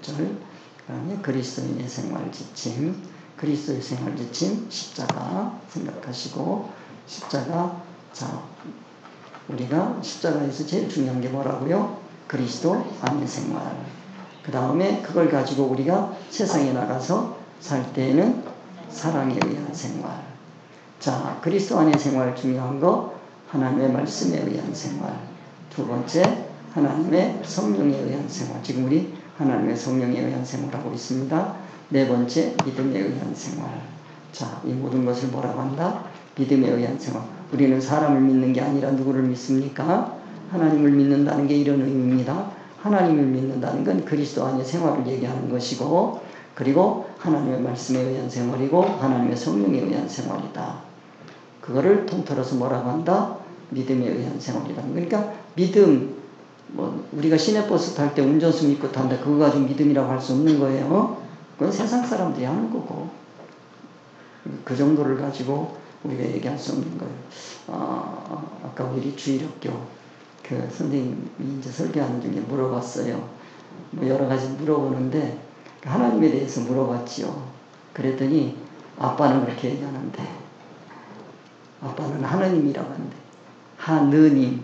6절. 그다음에 그리스도인의 생활 지침, 그리스도의 생활 지침, 십자가 생각하시고, 십자가, 자, 우리가 십자가에서 제일 중요한 게 뭐라고요? 그리스도 안의 생활. 그 다음에 그걸 가지고 우리가 세상에 나가서 살 때에는 사랑에 의한 생활. 자, 그리스도 안의 생활 중요한 거, 하나님의 말씀에 의한 생활. 두 번째, 하나님의 성령에 의한 생활. 지금 우리 하나님의 성령에 의한 생활하고 있습니다. 네 번째, 믿음에 의한 생활. 자, 이 모든 것을 뭐라고 한다? 믿음에 의한 생활. 우리는 사람을 믿는 게 아니라 누구를 믿습니까? 하나님을 믿는다는 게 이런 의미입니다. 하나님을 믿는다는 건 그리스도 안의 생활을 얘기하는 것이고, 그리고 하나님의 말씀에 의한 생활이고, 하나님의 성령에 의한 생활이다. 그거를 통틀어서 뭐라고 한다? 믿음에 의한 생활이다. 그러니까 믿음, 우리가 시내버스 탈 때 운전수 믿고 탄다. 그거 가지고 믿음이라고 할 수 없는 거예요. 그건 세상 사람들이 하는 거고, 그 정도를 가지고 우리가 얘기할 수 없는 거예요. 아까 우리 주일학교 그 선생님이 이제 설교하는 중에 물어봤어요. 여러 가지 물어보는데 하나님에 대해서 물어봤지요. 그랬더니 아빠는 그렇게 얘기하는데, 아빠는 하느님이라고 하는데, 하느님.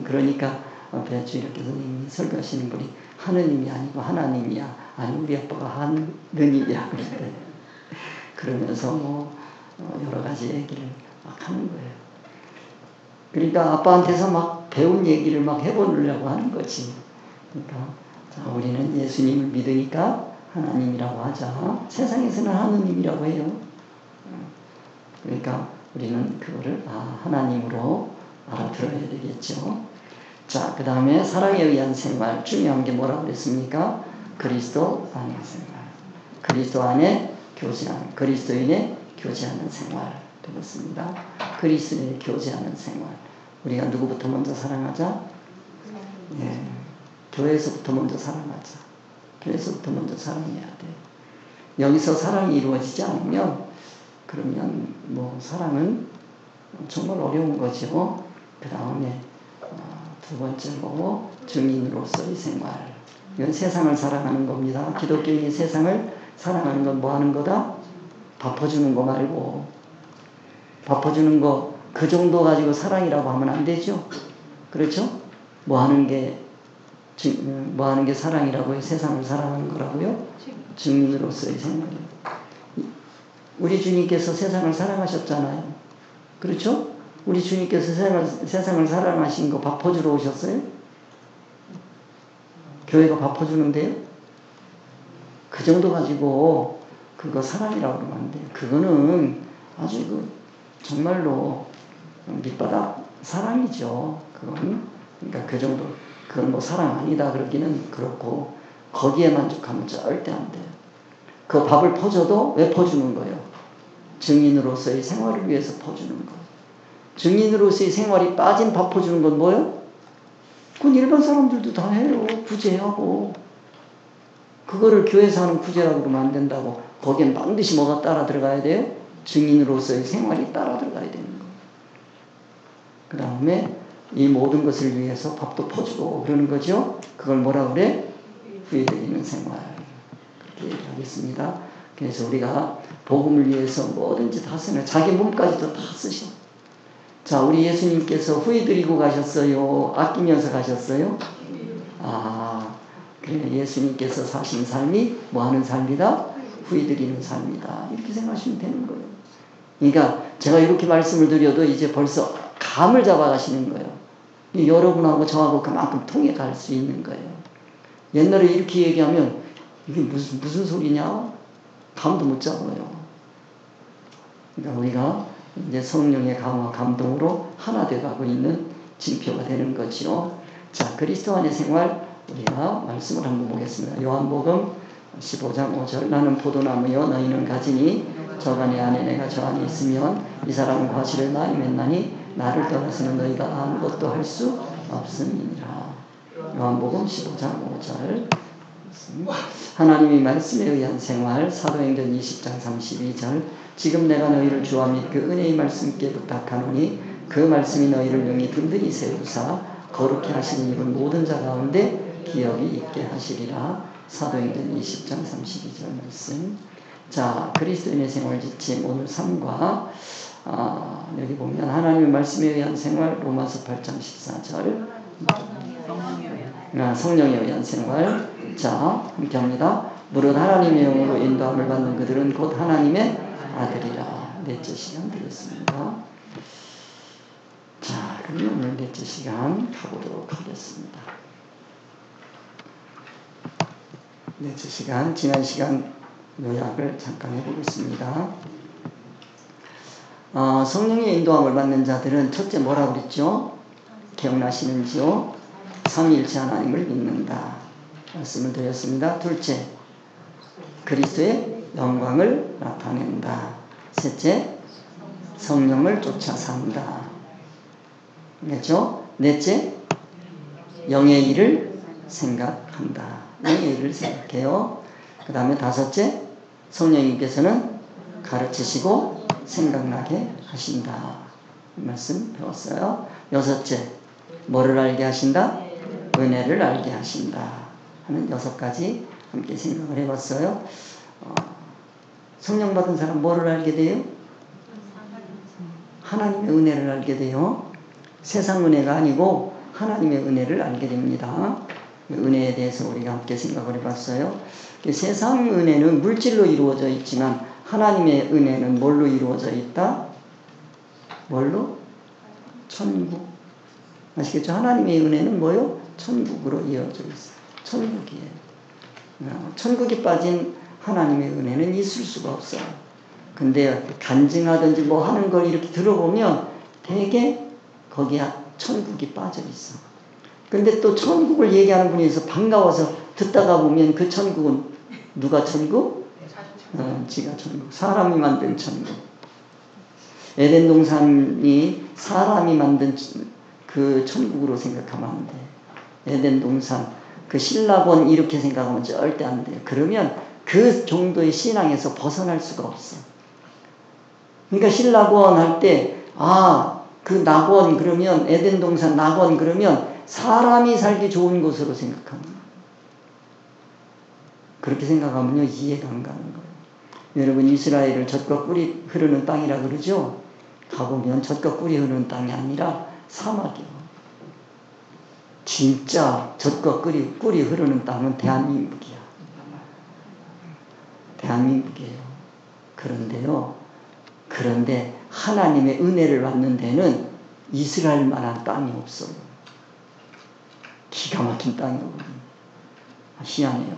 그러니까 앞에 주일학교 선생님이 설교하시는 분이 하느님이 아니고 하나님이야. 아니, 우리 아빠가 하느님이야. 그랬대. 그러면서 여러 가지 얘기를 막 하는 거예요. 그러니까 아빠한테서 막 배운 얘기를 막 해보려고 하는 거지. 그러니까 자, 우리는 예수님을 믿으니까 하나님이라고 하자. 세상에서는 하느님이라고 해요. 그러니까 우리는 그거를 하나님으로 알아들어야 되겠죠. 자, 그 다음에 사랑에 의한 생활. 중요한 게 뭐라고 그랬습니까? 그리스도 안의 생활. 그리스도 안에 교제하는, 그리스도인의 교제하는 생활 되겠습니다. 그리스도인의 교제하는 생활. 우리가 누구부터 먼저 사랑하자? 예, 교회에서부터 먼저 사랑하자. 교회에서부터 먼저 사랑해야 돼. 여기서 사랑이 이루어지지 않으면, 그러면 사랑은 정말 어려운 거죠. 그 다음에 두 번째로 증인으로서의 생활. 이건 세상을 사랑하는 겁니다. 기독교인이 세상을 사랑하는 건 뭐 하는 거다? 바꿔주는 거 말고, 바꿔주는 거 그 정도 가지고 사랑이라고 하면 안 되죠. 그렇죠? 뭐 하는 게 사랑이라고요? 세상을 사랑하는 거라고요? 증인으로서의 생활이요. 우리 주님께서 세상을 사랑하셨잖아요. 그렇죠? 우리 주님께서 세상을 사랑하신 거 바꿔주러 오셨어요? 교회가 바꿔주는데요? 그 정도 가지고 그거 사랑이라고 그러면 안 돼요. 그거는 아주 정말로 밑바닥 사랑이죠. 그러니까 그 정도, 그건 사랑 아니다 그러기는 그렇고, 거기에 만족하면 절대 안 돼요. 그 밥을 퍼줘도 왜 퍼주는 거예요? 증인으로서의 생활을 위해서 퍼주는 거예요. 증인으로서의 생활이 빠진 밥 퍼주는 건 뭐예요? 그건 일반 사람들도 다 해요. 구제하고. 그거를 교회에서 하는 구제라고 그러면 안 된다고. 거기엔 반드시 뭐가 따라 들어가야 돼요? 증인으로서의 생활이 따라 들어가야 되는 거예요. 그 다음에 이 모든 것을 위해서 밥도 퍼주고 그러는 거죠. 그걸 뭐라 그래? 후회드리는 생활. 그렇게 얘기하겠습니다. 그래서 우리가 복음을 위해서 뭐든지 다 쓰는, 자기 몸까지도 다 쓰셔. 자, 우리 예수님께서 후회드리고 가셨어요? 아끼면서 가셨어요? 그래, 예수님께서 사신 삶이 뭐 하는 삶이다? 후회드리는 삶이다. 이렇게 생각하시면 되는 거예요. 그러니까 제가 이렇게 말씀을 드려도 이제 벌써 감을 잡아가시는 거예요. 여러분하고 저하고 그만큼 통해 갈 수 있는 거예요. 옛날에 이렇게 얘기하면 이게 무슨 소리냐? 감도 못 잡아요. 그러니까 우리가 이제 성령의 강화 감동으로 하나 되어가고 있는 징표가 되는 거죠. 자, 그리스도 안의 생활 우리가 말씀을 한번 보겠습니다. 요한복음 15장 5절. 나는 포도나무요 너희는 가지니 저가 내 안에 내가 저 안에 있으면 이 사람은 과실을 많이 맺나니 나를 떠나서는 너희가 아무것도 할 수 없음이니라. 요한복음 15장 5절. 하나님의 말씀에 의한 생활. 사도행전 20장 32절. 지금 내가 너희를 주와 및 그 은혜의 말씀께 부탁하노니 그 말씀이 너희를 능히 든든히 세우사 거룩히 하시는 이분 모든 자 가운데 기억이 있게 하시리라. 사도행전 20장 32절 말씀. 자, 그리스도인의 생활 지침 오늘 3과 여기 보면 하나님의 말씀에 의한 생활 로마서 8장 14절 성령에 의한 생활. 자, 함께 합니다. 무릇 하나님의 영으로 인도함을 받는 그들은 곧 하나님의 아들이라. 넷째 시간 드렸습니다. 자, 그러면 오늘 넷째 시간 가보도록 하겠습니다. 넷째 시간, 지난 시간 요약을 잠깐 해보겠습니다. 성령의 인도함을 받는 자들은 첫째 뭐라고 그랬죠? 기억나시는지요? 삼위일체 하나님을 믿는다. 말씀을 드렸습니다. 둘째, 그리스도의 영광을 나타낸다. 셋째, 성령을 쫓아 산다. 그렇죠? 넷째, 영의 일을 생각한다. 영의 일을 생각해요. 그 다음에 다섯째, 성령님께서는 가르치시고 생각나게 하신다. 이 말씀 배웠어요. 여섯째, 뭐를 알게 하신다? 은혜를 알게 하신다. 하는 6가지 함께 생각을 해봤어요. 성령 받은 사람 뭐를 알게 돼요? 하나님의 은혜를 알게 돼요. 세상 은혜가 아니고 하나님의 은혜를 알게 됩니다. 은혜에 대해서 우리가 함께 생각을 해봤어요. 세상 은혜는 물질로 이루어져 있지만 하나님의 은혜는 뭘로 이루어져 있다? 뭘로? 천국. 아시겠죠? 하나님의 은혜는 뭐요? 천국으로 이어져 있어요. 천국이에요. 천국이 빠진 하나님의 은혜는 있을 수가 없어요. 근데 간증하든지 뭐 하는 걸 이렇게 들어보면 되게 거기에 천국이 빠져 있어. 근데 또 천국을 얘기하는 분이 있어 반가워서 듣다가 보면 그 천국은 누가 천국? 지가 천국. 사람이 만든 천국. 에덴 동산이 사람이 만든 그 천국으로 생각하면 안 돼. 에덴 동산, 그 신라권 이렇게 생각하면 절대 안 돼요. 그러면 그 정도의 신앙에서 벗어날 수가 없어. 그러니까 신라권 할 때, 그 낙원 그러면, 에덴 동산 낙원 그러면 사람이 살기 좋은 곳으로 생각합니다. 그렇게 생각하면요, 이해가 안 가는 거예요. 여러분, 이스라엘을 젖과 꿀이 흐르는 땅이라 그러죠? 가보면 젖과 꿀이 흐르는 땅이 아니라 사막이요. 진짜 젖과 꿀이 흐르는 땅은 대한민국이야. 대한민국이에요. 그런데 하나님의 은혜를 받는 데는 이스라엘만한 땅이 없어요. 기가 막힌 땅이거든요. 희한해요.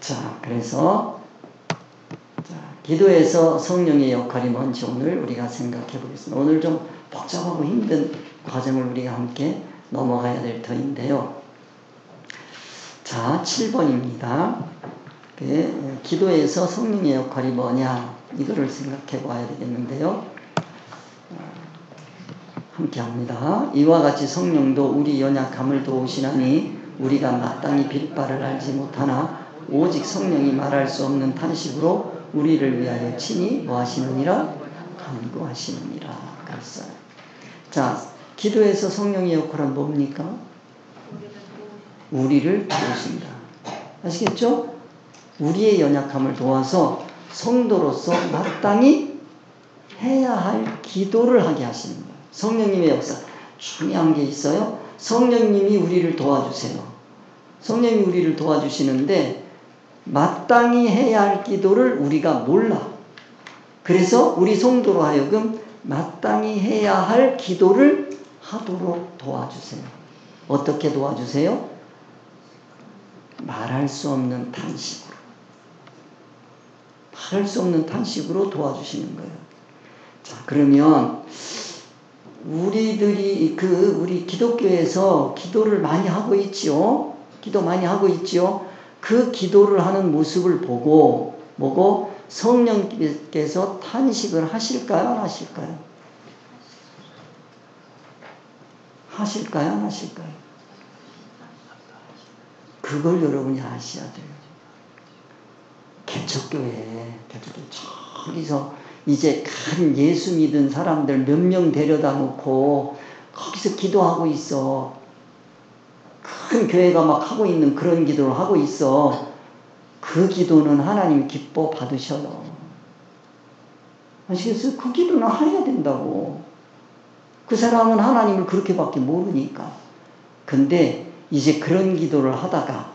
자, 그래서 기도에서 성령의 역할이 뭔지 오늘 우리가 생각해 보겠습니다. 오늘 좀 복잡하고 힘든 과정을 우리가 함께 넘어가야 될 터인데요. 자, 7번입니다. 기도에서 성령의 역할이 뭐냐, 이거를 생각해 봐야 되겠는데요. 함께 합니다. 이와 같이 성령도 우리 연약함을 도우시나니 우리가 마땅히 빌 바를 알지 못하나 오직 성령이 말할 수 없는 탄식으로 우리를 위하여 친히 뭐 하시느니라? 간구하시느니라. 그랬어요. 자, 기도에서 성령의 역할은 뭡니까? 우리를 도우신다. 아시겠죠? 우리의 연약함을 도와서 성도로서 마땅히 해야 할 기도를 하게 하시는 거예요. 성령님의 역사. 중요한 게 있어요. 성령님이 우리를 도와주세요. 성령님이 우리를 도와주시는데 마땅히 해야 할 기도를 우리가 몰라. 그래서 우리 성도로 하여금 마땅히 해야 할 기도를 하도록 도와주세요. 어떻게 도와주세요? 말할 수 없는 탄식으로. 말할 수 없는 탄식으로 도와주시는 거예요. 자, 그러면 우리 기독교에서 기도를 많이 하고 있지요. 기도 많이 하고 있지요. 그 기도를 하는 모습을 보고 성령께서 탄식을 하실까요? 안 하실까요? 하실까요? 안 하실까요? 그걸 여러분이 아셔야 돼요. 개척교회 저기서 이제 간 예수 믿은 사람들 몇 명 데려다 놓고 거기서 기도하고 있어. 그 큰 교회가 막 하고 있는 그런 기도를 하고 있어. 그 기도는 하나님이 기뻐 받으셔요. 아시겠어요? 그 기도는 해야 된다고. 그 사람은 하나님을 그렇게밖에 모르니까. 근데 이제 그런 기도를 하다가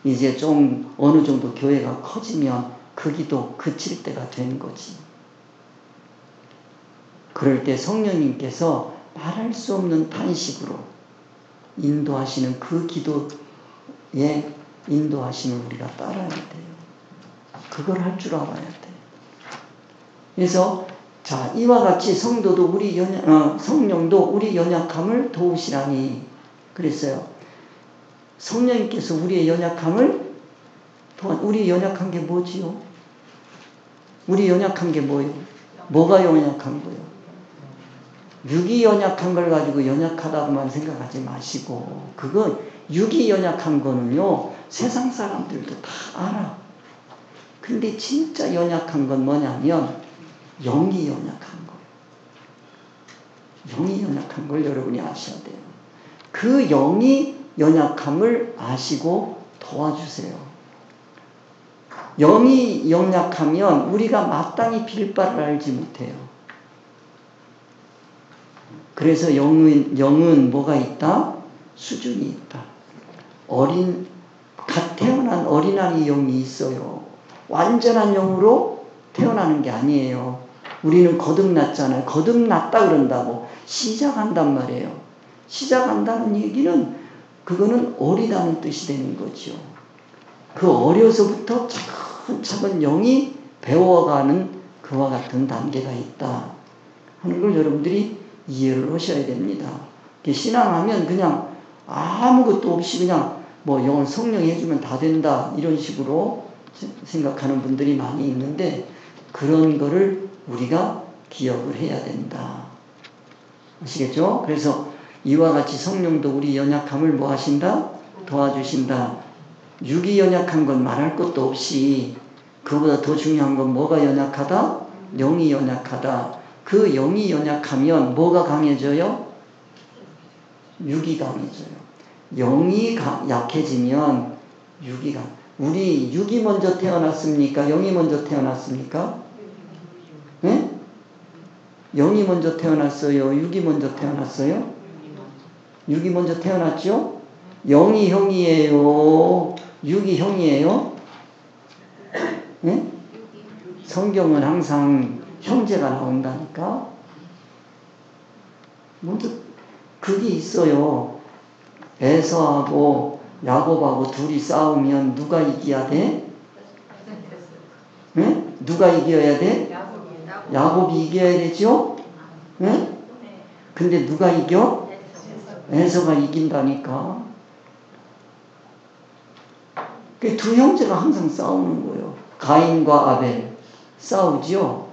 이제 좀 어느 정도 교회가 커지면 그 기도 그칠 때가 된 거지. 그럴 때 성령님께서 말할 수 없는 탄식으로 인도하시는 그 기도에 인도하심을 우리가 따라야 돼요. 그걸 할 줄 알아야 돼요. 그래서 자, 이와 같이 성령도 우리 연약함을 도우시라니 그랬어요. 성령님께서 우리의 연약함을 우리 연약한 게 뭐지요? 우리 연약한 게 뭐예요? 뭐가 연약한 거예요? 육이 연약한 걸 가지고 연약하다고만 생각하지 마시고, 그건 육이 연약한 거는요, 세상 사람들도 다 알아. 근데 진짜 연약한 건 뭐냐면 영이 연약한 거예요. 영이 연약한 걸 여러분이 아셔야 돼요. 그 영이 연약함을 아시고 도와주세요. 영이 연약하면 우리가 마땅히 빌 바를 알지 못해요. 그래서 영은 뭐가 있다? 수준이 있다. 갓 태어난 어린아이 영이 있어요. 완전한 영으로 태어나는 게 아니에요. 우리는 거듭났잖아요. 거듭났다 그런다고 시작한단 말이에요. 시작한다는 얘기는 그거는 어리다는 뜻이 되는 거죠. 그 어려서부터 차근차근 영이 배워가는 그와 같은 단계가 있다 하는 걸 여러분들이 이해를 하셔야 됩니다. 신앙하면 그냥 아무것도 없이 그냥 뭐 영을 성령이 해주면 다 된다 이런 식으로 생각하는 분들이 많이 있는데, 그런 거를 우리가 기억을 해야 된다. 아시겠죠? 그래서 이와 같이 성령도 우리 연약함을 뭐 하신다? 도와주신다. 육이 연약한 건 말할 것도 없이, 그보다 더 중요한 건 뭐가 연약하다? 영이 연약하다. 그 영이 연약하면 뭐가 강해져요? 육이 강해져요. 영이 약해지면 육이 우리 육이 먼저 태어났습니까? 영이 먼저 태어났습니까? 네? 영이 먼저 태어났어요? 육이 먼저 태어났어요? 육이 먼저 태어났죠? 영이 형이에요? 육이 형이에요? 네? 성경은 항상 형제가 나온다니까? 먼저 그게 있어요. 에서하고 야곱하고 둘이 싸우면 누가 이겨야 돼? 네? 누가 이겨야 돼? 야곱이 이겨야 되죠? 네? 근데 누가 이겨? 에서가 이긴다니까. 그 두 형제가 항상 싸우는 거예요. 가인과 아벨 싸우지요.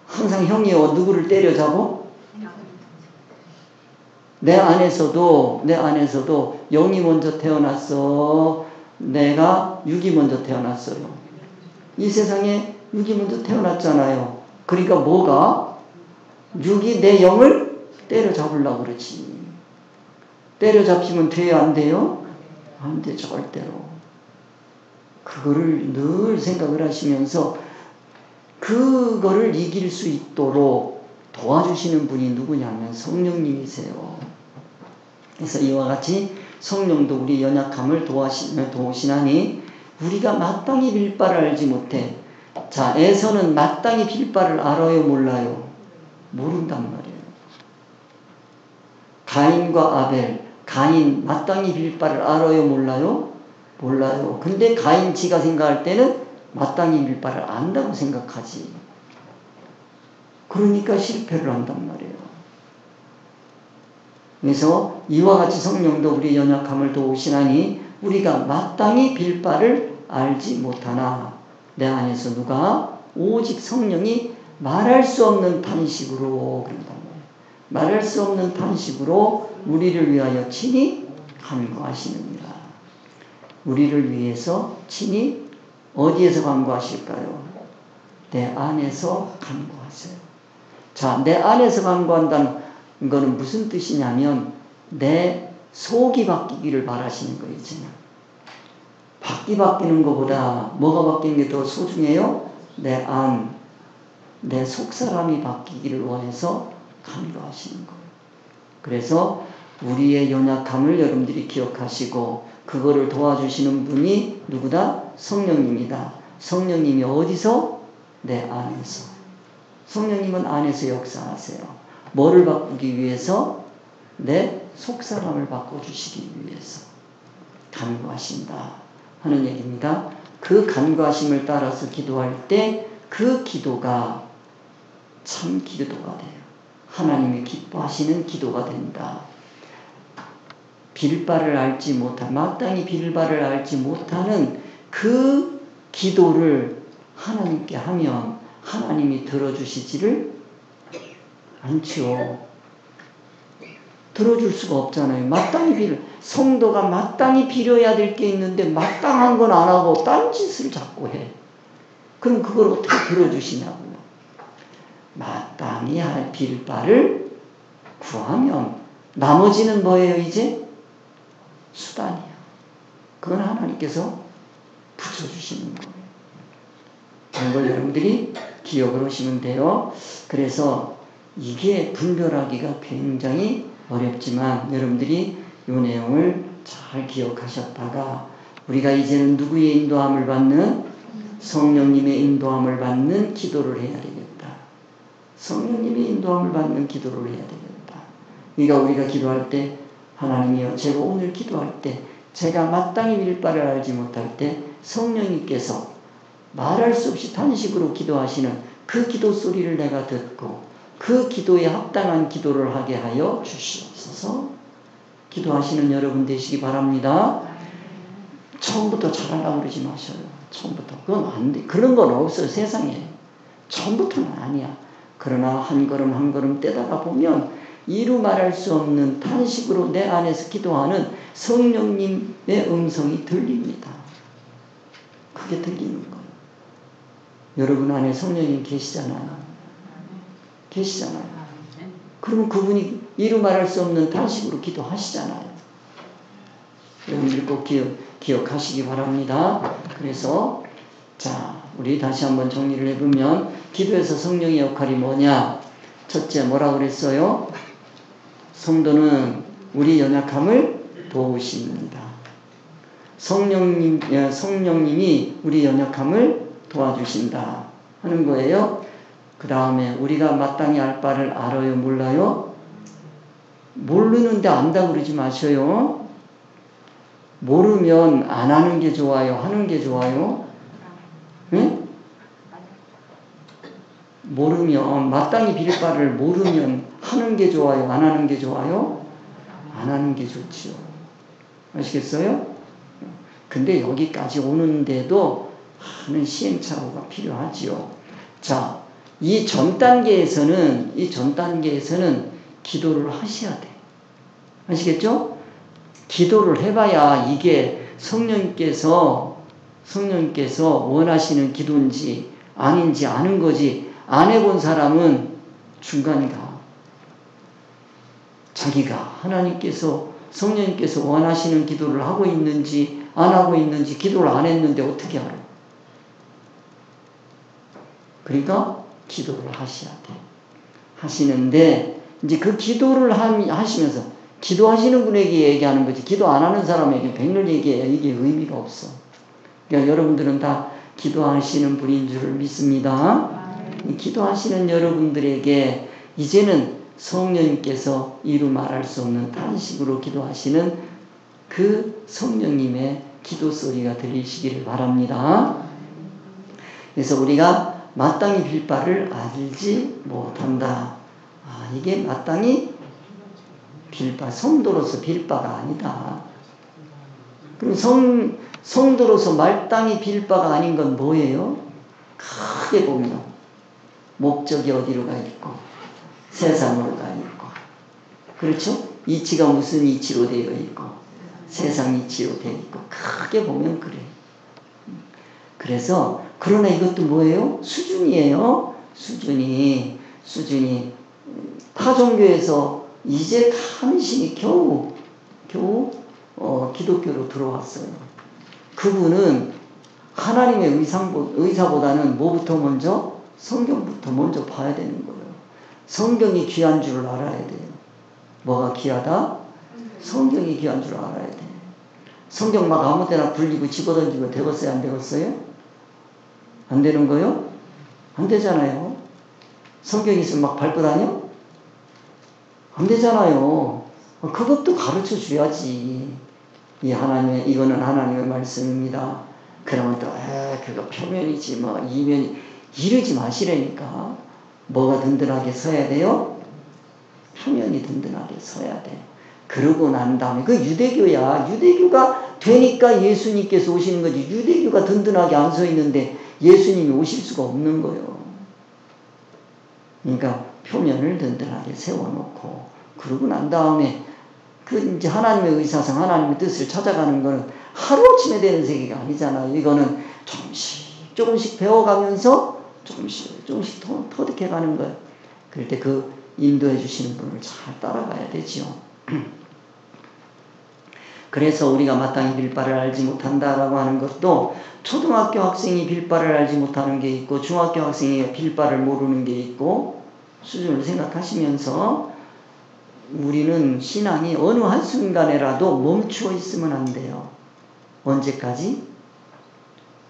항상 형이 누구를 때려잡어? 내 안에서도 영이 먼저 태어났어. 내가 육이 먼저 태어났어요. 이 세상에 육이 먼저 태어났잖아요. 그러니까 뭐가? 육이 내 영을 때려잡으려고 그러지. 때려잡히면 돼요? 안 돼요? 안 돼, 절대로. 그거를 늘 생각을 하시면서 그거를 이길 수 있도록 도와주시는 분이 누구냐면 성령님이세요. 그래서 이와 같이 성령도 우리 연약함을 도우시나니 우리가 마땅히 빌 바를 알지 못해. 자, 에서는 마땅히 빌 바를 알아요, 몰라요? 모른단 말이에요. 가인과 아벨, 가인 마땅히 빌 바를 알아요, 몰라요? 몰라요. 근데 가인 지가 생각할 때는 마땅히 빌 바를 안다고 생각하지. 그러니까 실패를 한단 말이에요. 그래서 이와 같이 성령도 우리 연약함을 도우시나니 우리가 마땅히 빌 바를 알지 못하나 내 안에서 누가 오직 성령이 말할 수 없는 탄식으로 그런단 말이에요. 말할 수 없는 탄식으로 우리를 위하여 친히 간구하시느니라. 우리를 위해서 친히 어디에서 간구하실까요? 내 안에서 간구하세요. 자, 내 안에서 간구한다는 거는 무슨 뜻이냐면 내 속이 바뀌기를 바라시는 거예요. 이제는 바뀌는 것보다 뭐가 바뀌는 게 더 소중해요? 내 안, 내 속사람이 바뀌기를 원해서 간구하시는 거예요. 그래서 우리의 연약함을 여러분들이 기억하시고 그거를 도와주시는 분이 누구다? 성령님이다. 성령님이 어디서? 내 안에서. 성령님은 안에서 역사하세요. 뭐를 바꾸기 위해서? 내 속사람을 바꿔주시기 위해서 간구하신다 하는 얘기입니다. 그 간구하심을 따라서 기도할 때 그 기도가 참 기도가 돼요. 하나님이 기뻐하시는 기도가 된다. 빌 바를 알지 못한, 마땅히 빌 바를 알지 못하는 그 기도를 하나님께 하면 하나님이 들어주시지를 않지요. 들어줄 수가 없잖아요. 마땅히 성도가 마땅히 빌어야 될 게 있는데 마땅한 건 안 하고 딴짓을 자꾸 해. 그럼 그걸 어떻게 들어주시냐고요. 마땅히 빌 바를 구하면 나머지는 뭐예요 이제? 수단이야. 그건 하나님께서 붙여주시는 거예요. 그런 걸 여러분들이 기억을 하시면 돼요. 그래서 이게 분별하기가 굉장히 어렵지만 여러분들이 이 내용을 잘 기억하셨다가 우리가 이제는 누구의 인도함을 받는? 성령님의 인도함을 받는 기도를 해야 되겠다. 성령님의 인도함을 받는 기도를 해야 되겠다. 그러니까 우리가 기도할 때 하나님이여 제가 오늘 기도할 때 제가 마땅히 빌 바를 알지 못할 때 성령님께서 말할 수 없이 탄식으로 기도하시는 그 기도 소리를 내가 듣고 그 기도에 합당한 기도를 하게 하여 주시옵소서. 기도하시는 여러분 되시기 바랍니다. 처음부터 잘하려고 그러지 마셔요. 처음부터. 그건 안 돼. 그런 건 없어요. 세상에. 처음부터는 아니야. 그러나 한 걸음 한 걸음 떼다가 보면 이루 말할 수 없는 탄식으로 내 안에서 기도하는 성령님의 음성이 들립니다. 그게 들리는 거예요. 여러분 안에 성령님 계시잖아요. 계시잖아요. 그러면 그분이 이루 말할 수 없는 탄식으로 기도하시잖아요. 여러분들 꼭 기억하시기 바랍니다. 그래서 자 우리 다시 한번 정리를 해보면 기도에서 성령의 역할이 뭐냐? 첫째 뭐라 그랬어요? 성도는 우리 연약함을 도우십니다. 성령님이 우리 연약함을 도와주신다 하는 거예요. 그 다음에 우리가 마땅히 알 바를 알아요? 몰라요? 모르는데 안다고 그러지 마셔요. 모르면 안 하는 게 좋아요? 하는 게 좋아요? 응? 모르면 마땅히 빌 바를 모르면 하는 게 좋아요? 안 하는 게 좋아요? 안 하는 게 좋지요. 아시겠어요? 근데 여기까지 오는데도 많은 시행착오가 필요하지요. 자, 이 전 단계에서는 기도를 하셔야 돼. 아시겠죠? 기도를 해봐야 이게 성령님께서 원하시는 기도인지 아닌지 아는 거지. 안 해본 사람은 중간에 가. 자기가 성령님께서 원하시는 기도를 하고 있는지 안 하고 있는지 기도를 안 했는데 어떻게 알아? 그러니까 기도를 하셔야 돼. 하시는데 이제 그 기도를 하시면서 기도하시는 분에게 얘기하는 거지 기도 안 하는 사람에게 백날 얘기해야 이게 의미가 없어. 그러니까 여러분들은 다 기도하시는 분인 줄 믿습니다. 기도하시는 여러분들에게 이제는 성령님께서 이루 말할 수 없는 탄식으로 기도하시는 그 성령님의 기도 소리가 들리시기를 바랍니다. 그래서 우리가 마땅히 빌 바를 알지 못한다. 이게 마땅히 빌 바, 성도로서 빌 바가 아니다. 그럼 성도로서 마땅히 빌 바가 아닌 건 뭐예요? 크게 보면 목적이 어디로 가 있고 세상으로 가 있고 그렇죠? 이치가 무슨 이치로 되어 있고 세상 이치로 되어 있고 크게 보면 그래. 그래서 그러나 이것도 뭐예요? 수준이에요. 수준이 타 종교에서 이제 간신히 겨우 겨우 기독교로 들어왔어요. 그분은 하나님의 의사보다는 뭐부터 먼저? 성경부터 먼저 봐야 되는 거예요. 성경이 귀한 줄 알아야 돼요. 뭐가 귀하다? 성경이 귀한 줄 알아야 돼. 성경 막 아무 때나 굴리고 집어던지고 되겠어요? 안 되겠어요? 안 되는 거요? 안 되잖아요. 성경 있으면 막 밟고 다녀? 안 되잖아요. 그것도 가르쳐 줘야지. 이거는 하나님의 말씀입니다. 그러면 또, 그거 표면이지, 뭐, 이면이, 이러지 마시라니까. 뭐가 든든하게 서야 돼요? 표면이 든든하게 서야 돼. 그러고 난 다음에, 그 유대교야. 유대교가 되니까 예수님께서 오시는 거지. 유대교가 든든하게 안 서 있는데 예수님이 오실 수가 없는 거예요. 그러니까 표면을 든든하게 세워놓고, 그러고 난 다음에, 이제 하나님의 의사상, 하나님의 뜻을 찾아가는 거는 하루아침에 되는 세계가 아니잖아요. 이거는 조금씩 배워가면서 조금씩 터득해 가는 거예요. 그럴 때 그 인도해 주시는 분을 잘 따라가야 되지요. 그래서 우리가 마땅히 빌바를 알지 못한다라고 하는 것도 초등학교 학생이 빌바를 알지 못하는 게 있고 중학교 학생이 빌바를 모르는 게 있고 수준을 생각하시면서 우리는 신앙이 어느 한순간에라도 멈추어 있으면 안 돼요. 언제까지?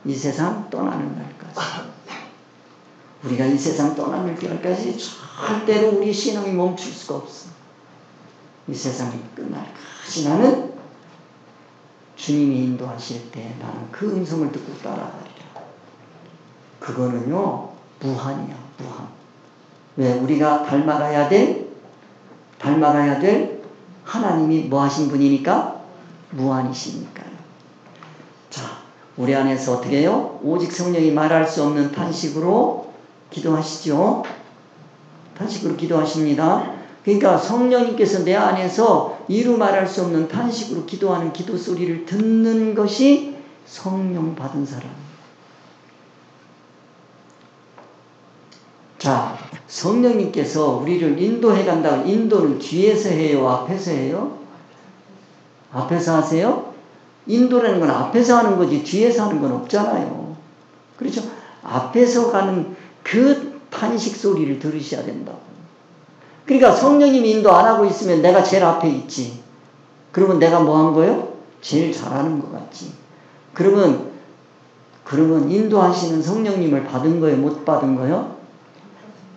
이 세상 떠나는 날까지. 우리가 이 세상 떠나는 날까지 절대로 우리 신앙이 멈출 수가 없어. 이 세상이 끝날까지 나는 주님이 인도하실 때 나는 그 음성을 듣고 따라가리라. 그거는요, 무한이야, 무한. 왜? 우리가 닮아가야 될 하나님이 뭐 하신 분이니까? 무한이시니까요. 자, 우리 안에서 어떻게 해요? 오직 성령이 말할 수 없는 탄식으로 기도하시죠. 탄식으로 기도하십니다. 그러니까 성령님께서 내 안에서 이루 말할 수 없는 탄식으로 기도하는 기도 소리를 듣는 것이 성령 받은 사람. 자, 성령님께서 우리를 인도해 간다고. 인도는 뒤에서 해요? 앞에서 해요? 앞에서 하세요? 인도라는 건 앞에서 하는 거지 뒤에서 하는 건 없잖아요. 그렇죠? 앞에서 가는 그 탄식 소리를 들으셔야 된다고. 그러니까 성령님이 인도 안 하고 있으면 내가 제일 앞에 있지. 그러면 내가 뭐 한 거예요? 제일 잘하는 것 같지. 그러면 인도하시는 성령님을 받은 거예요? 못 받은 거예요?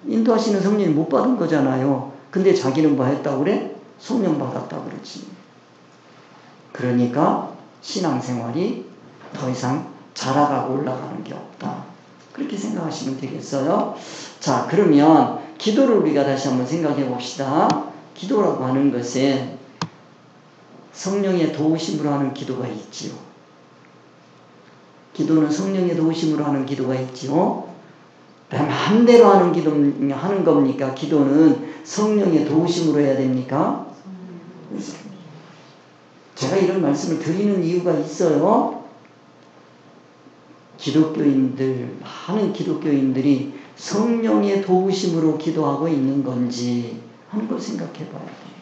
인도하시는 성령님 못 받은 거잖아요. 근데 자기는 뭐 했다고 그래? 성령 받았다고 그러지. 그러니까 신앙생활이 더 이상 자라가고 올라가는 게 없다. 그렇게 생각하시면 되겠어요. 자, 그러면 기도를 우리가 다시 한번 생각해 봅시다. 기도라고 하는 것은 성령의 도우심으로 하는 기도가 있지요. 기도는 성령의 도우심으로 하는 기도가 있지요. 내 마음대로 하는 겁니까? 기도는 성령의 도우심으로 해야 됩니까? 제가 이런 말씀을 드리는 이유가 있어요. 많은 기독교인들이 성령의 도우심으로 기도하고 있는 건지 하는 걸 생각해 봐야 돼요.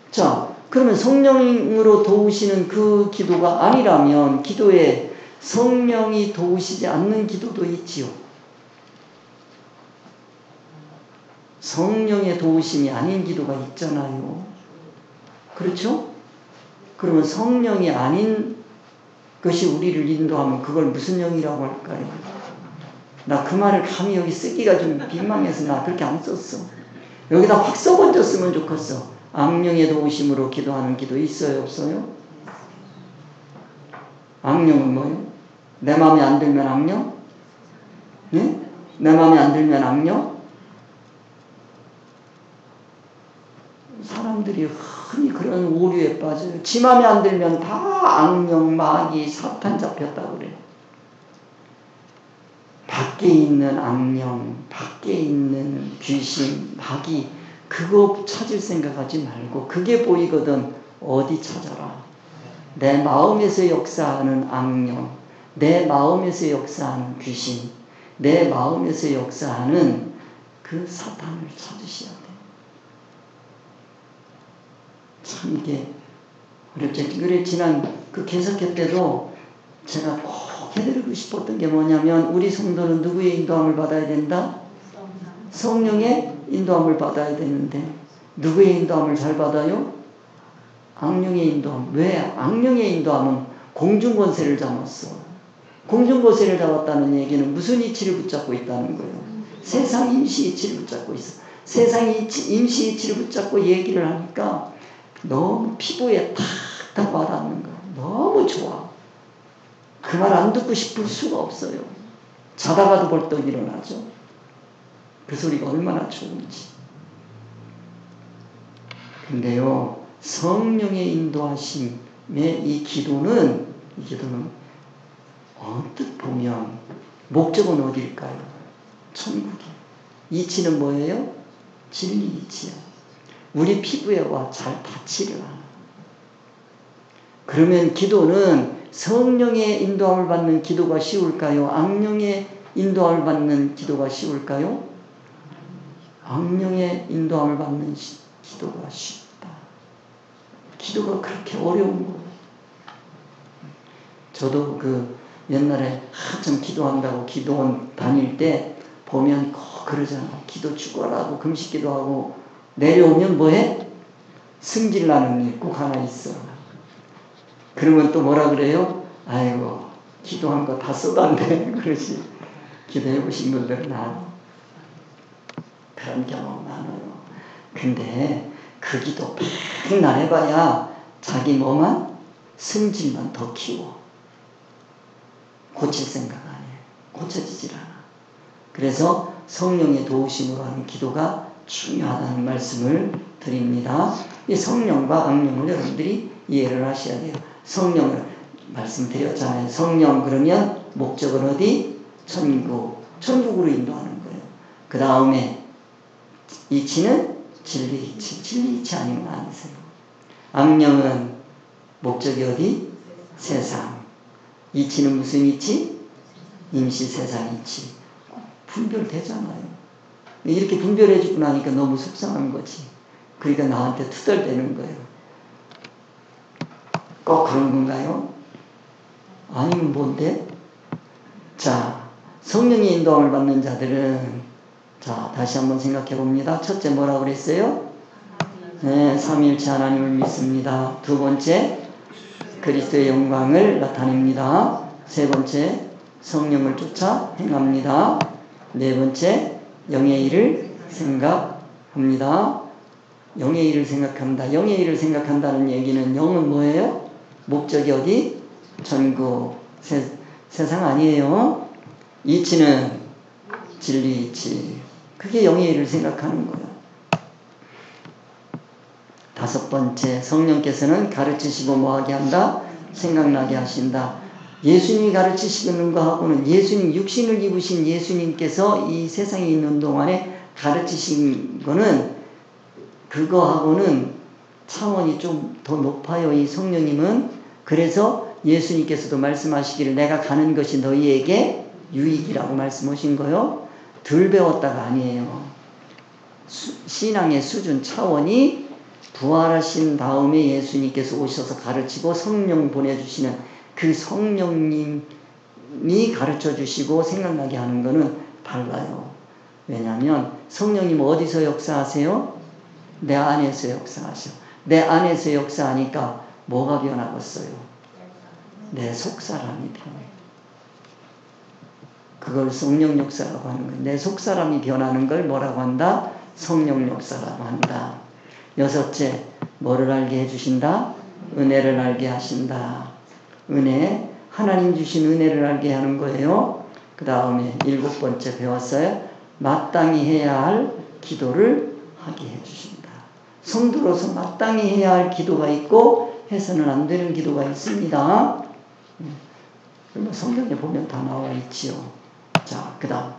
자, 그러면 성령으로 도우시는 그 기도가 아니라면 기도에 성령이 도우시지 않는 기도도 있지요. 성령의 도우심이 아닌 기도가 있잖아요. 그렇죠? 그러면 성령이 아닌 것이 우리를 인도하면 그걸 무슨 영이라고 할까요? 나 그 말을 감히 여기 쓰기가 좀 민망해서 나 그렇게 안 썼어. 여기다 확 써본졌으면 좋겠어. 악령의 도우심으로 기도하는 기도 있어요? 없어요? 악령은 뭐예요? 내 마음에 안 들면 악령? 네? 내 마음에 안 들면 악령? 사람들이 흔히 그런 오류에 빠져요. 지 맘에 안 들면 다 악령, 마귀, 사탄 잡혔다고 그래. 밖에 있는 악령, 밖에 있는 귀신, 마귀, 그거 찾을 생각하지 말고 그게 보이거든 어디 찾아라. 내 마음에서 역사하는 악령, 내 마음에서 역사하는 귀신, 내 마음에서 역사하는 그 사탄을 찾으셔야 돼. 참 이게 그래 지난 그 개석회 때도 제가 꼭 해드리고 싶었던 게 뭐냐면 우리 성도는 누구의 인도함을 받아야 된다? 성령의 인도함을 받아야 되는데 누구의 인도함을 잘 받아요? 악령의 인도함. 왜? 악령의 인도함은 공중권세를 잡았어. 공중권세를 잡았다는 얘기는 무슨 이치를 붙잡고 있다는 거예요? 세상 임시 이치를 붙잡고 있어. 세상 임시 이치를 붙잡고 얘기를 하니까 너무 피부에 탁탁 와닿는 거야. 너무 좋아. 그 말 안 듣고 싶을 수가 없어요. 자다가도 벌떡 일어나죠. 그 소리가 얼마나 좋은지. 근데요, 성령의 인도하심의 이 기도는 언뜻 보면 목적은 어딜까요? 천국이에요. 이치는 뭐예요? 진리 이치야. 우리 피부에 와 잘 닿지를 않아. 그러면 기도는 성령의 인도함을 받는 기도가 쉬울까요? 악령의 인도함을 받는 기도가 쉬울까요? 악령의 인도함을 받는 기도가 쉽다. 기도가 그렇게 어려운 거예요. 저도 옛날에 한참 기도한다고 기도원 다닐 때 보면 꼭 그러잖아. 기도 죽어라고 금식 기도하고 내려오면 뭐해? 승질나는 일 꼭 하나 있어. 그러면 또 뭐라 그래요? 아이고 기도한 거 다 쏟았네. 그러지. 기도해 보신 분들은 알아. 그런 경험 많아요. 근데 그 기도 맨날 해봐야 자기 뭐만 승질만 더 키워. 고칠 생각 안 해. 고쳐지질 않아. 그래서 성령의 도우심으로 하는 기도가 중요하다는 말씀을 드립니다. 이 성령과 악령을 여러분들이 이해를 하셔야 돼요. 성령을 말씀드렸잖아요. 성령 그러면 목적은 어디? 천국. 천국으로 인도하는 거예요. 그 다음에 이치는 진리 이치. 진리 이치 아니면 아니세요. 악령은 목적이 어디? 세상. 이치는 무슨 이치? 임시 세상 이치. 분별되잖아요. 이렇게 분별해주고 나니까 너무 속상한 거지. 그러니까 나한테 투덜대는 거예요. 꼭 그런 건가요? 아니면 뭔데? 자, 성령의 인도함을 받는 자들은 자, 다시 한번 생각해 봅니다. 첫째 뭐라고 그랬어요? 네, 삼위일체 하나님을 믿습니다. 두 번째, 그리스도의 영광을 나타냅니다. 세 번째, 성령을 쫓아 행합니다. 네 번째, 영의 일을 생각합니다. 영의 일을 생각한다. 영의 일을 생각한다는 얘기는 영은 뭐예요? 목적이 어디? 천국. 세상 아니에요. 이치는 진리 이치. 그게 영의 일을 생각하는 거예요. 다섯 번째, 성령께서는 가르치시고 뭐하게 한다? 생각나게 하신다. 예수님이 가르치시는 거하고는 예수님, 육신을 입으신 예수님께서 이 세상에 있는 동안에 가르치신 거는 그거하고는 차원이 좀 더 높아요. 이 성령님은. 그래서 예수님께서도 말씀하시기를 내가 가는 것이 너희에게 유익이라고 말씀하신 거요. 덜 배웠다가 아니에요. 신앙의 수준 차원이 부활하신 다음에 예수님께서 오셔서 가르치고 성령 보내주시는 그 성령님이 가르쳐 주시고 생각나게 하는 거는 달라요. 왜냐하면 성령님 어디서 역사하세요? 내 안에서 역사하셔. 내 안에서 역사하니까 뭐가 변하겠어요? 내 속사람이 변해. 그걸 성령 역사라고 하는 거예요. 내 속사람이 변하는 걸 뭐라고 한다? 성령 역사라고 한다. 여섯째, 뭐를 알게 해주신다? 은혜를 알게 하신다. 은혜, 하나님 주신 은혜를 알게 하는 거예요. 그 다음에 일곱 번째 배웠어요. 마땅히 해야 할 기도를 하게 해주신다. 성도로서 마땅히 해야 할 기도가 있고 해서는 안 되는 기도가 있습니다. 성경에 보면 다 나와 있지요. 자, 그 다음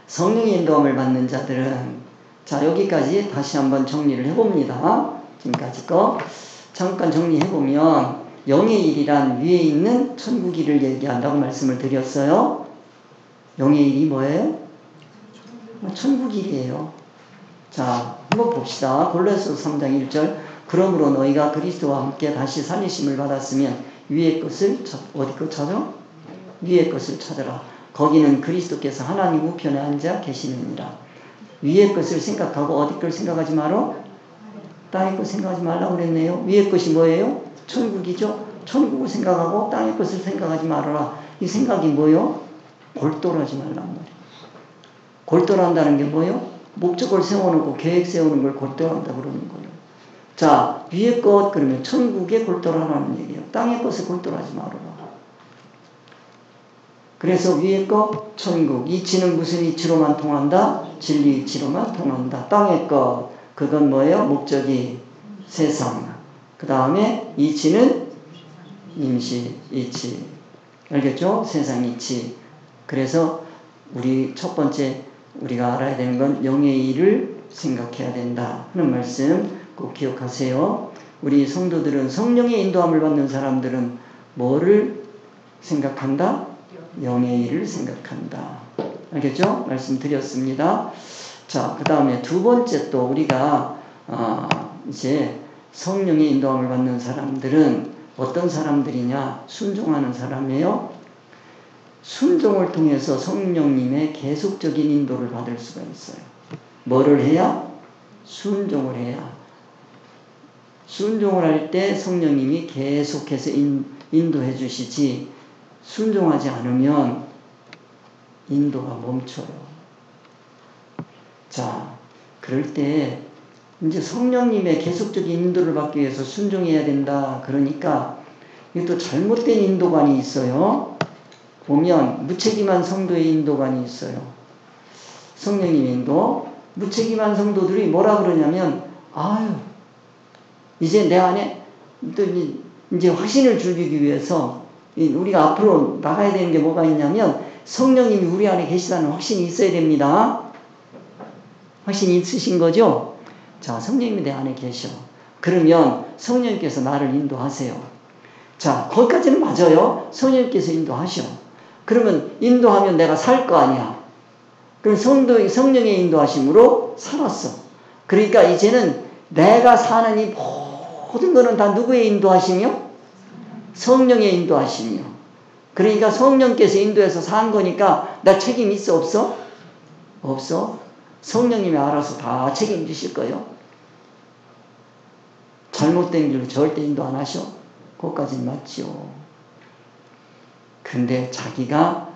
성령의 인도함을 받는 자들은 자, 여기까지 다시 한번 정리를 해봅니다. 지금까지 거 잠깐 정리해보면 영의 일이란 위에 있는 천국 일을 얘기한다고 말씀을 드렸어요. 영의 일이 뭐예요? 천국 일이에요. 자, 한번 봅시다. 골로새서 3장 1절 그러므로 너희가 그리스도와 함께 다시 살리심을 받았으면 위의 것을 어디 것 찾아? 위의 것을 찾아라. 거기는 그리스도께서 하나님 우편에 앉아 계시느니라. 위의 것을 생각하고 어디 걸 생각하지 마라? 땅의 것 생각하지 말라고 그랬네요. 위의 것이 뭐예요? 천국이죠. 천국을 생각하고 땅의 것을 생각하지 말아라. 이 생각이 뭐요? 골똘하지 말란 말이에요. 골똘한다는 게 뭐요? 목적을 세워놓고 계획 세우는 걸 골똘한다 그러는 거예요. 자, 위의 것 그러면 천국에 골똘하라는 얘기예요. 땅의 것에 골똘하지 말아라. 그래서 위의 것, 천국. 이치는 무슨 이치로만 통한다? 진리 이치로만 통한다. 땅의 것, 그건 뭐예요? 목적이 세상. 그 다음에 이치는 임시 이치. 알겠죠? 세상 이치. 그래서 우리 첫 번째 우리가 알아야 되는 건 영의 일을 생각해야 된다 하는 말씀 꼭 기억하세요. 우리 성도들은 성령의 인도함을 받는 사람들은 뭐를 생각한다? 영의 일을 생각한다. 알겠죠? 말씀드렸습니다. 자, 그 다음에 두 번째 또 우리가 이제 성령의 인도함을 받는 사람들은 어떤 사람들이냐? 순종하는 사람이에요. 순종을 통해서 성령님의 계속적인 인도를 받을 수가 있어요. 뭐를 해야? 순종을 해야. 순종을 할 때 성령님이 계속해서 인도해 주시지, 순종하지 않으면 인도가 멈춰요. 자, 그럴 때 이제 성령님의 계속적인 인도를 받기 위해서 순종해야 된다. 그러니까 이것도 잘못된 인도관이 있어요. 보면 무책임한 성도의 인도관이 있어요. 성령님의 인도. 무책임한 성도들이 뭐라 그러냐면, 아유, 이제 내 안에 또 이제 확신을 주기 위해서 우리가 앞으로 나가야 되는 게 뭐가 있냐면 성령님이 우리 안에 계시다는 확신이 있어야 됩니다. 확신이 있으신 거죠? 자, 성령님이 내 안에 계셔. 그러면 성령님께서 나를 인도하세요. 자, 거기까지는 맞아요. 성령님께서 인도하셔. 그러면 인도하면 내가 살 거 아니야. 그럼 성령의 인도하심으로 살았어. 그러니까 이제는 내가 사는 이 모든 거는 다 누구의 인도하심이요? 성령의 인도하심이요. 그러니까 성령께서 인도해서 산 거니까 나 책임 있어 없어? 없어. 성령님이 알아서 다 책임지실 거예요. 잘못된 길로 절대 인도 안 하셔. 그것까지는 맞지요. 근데 자기가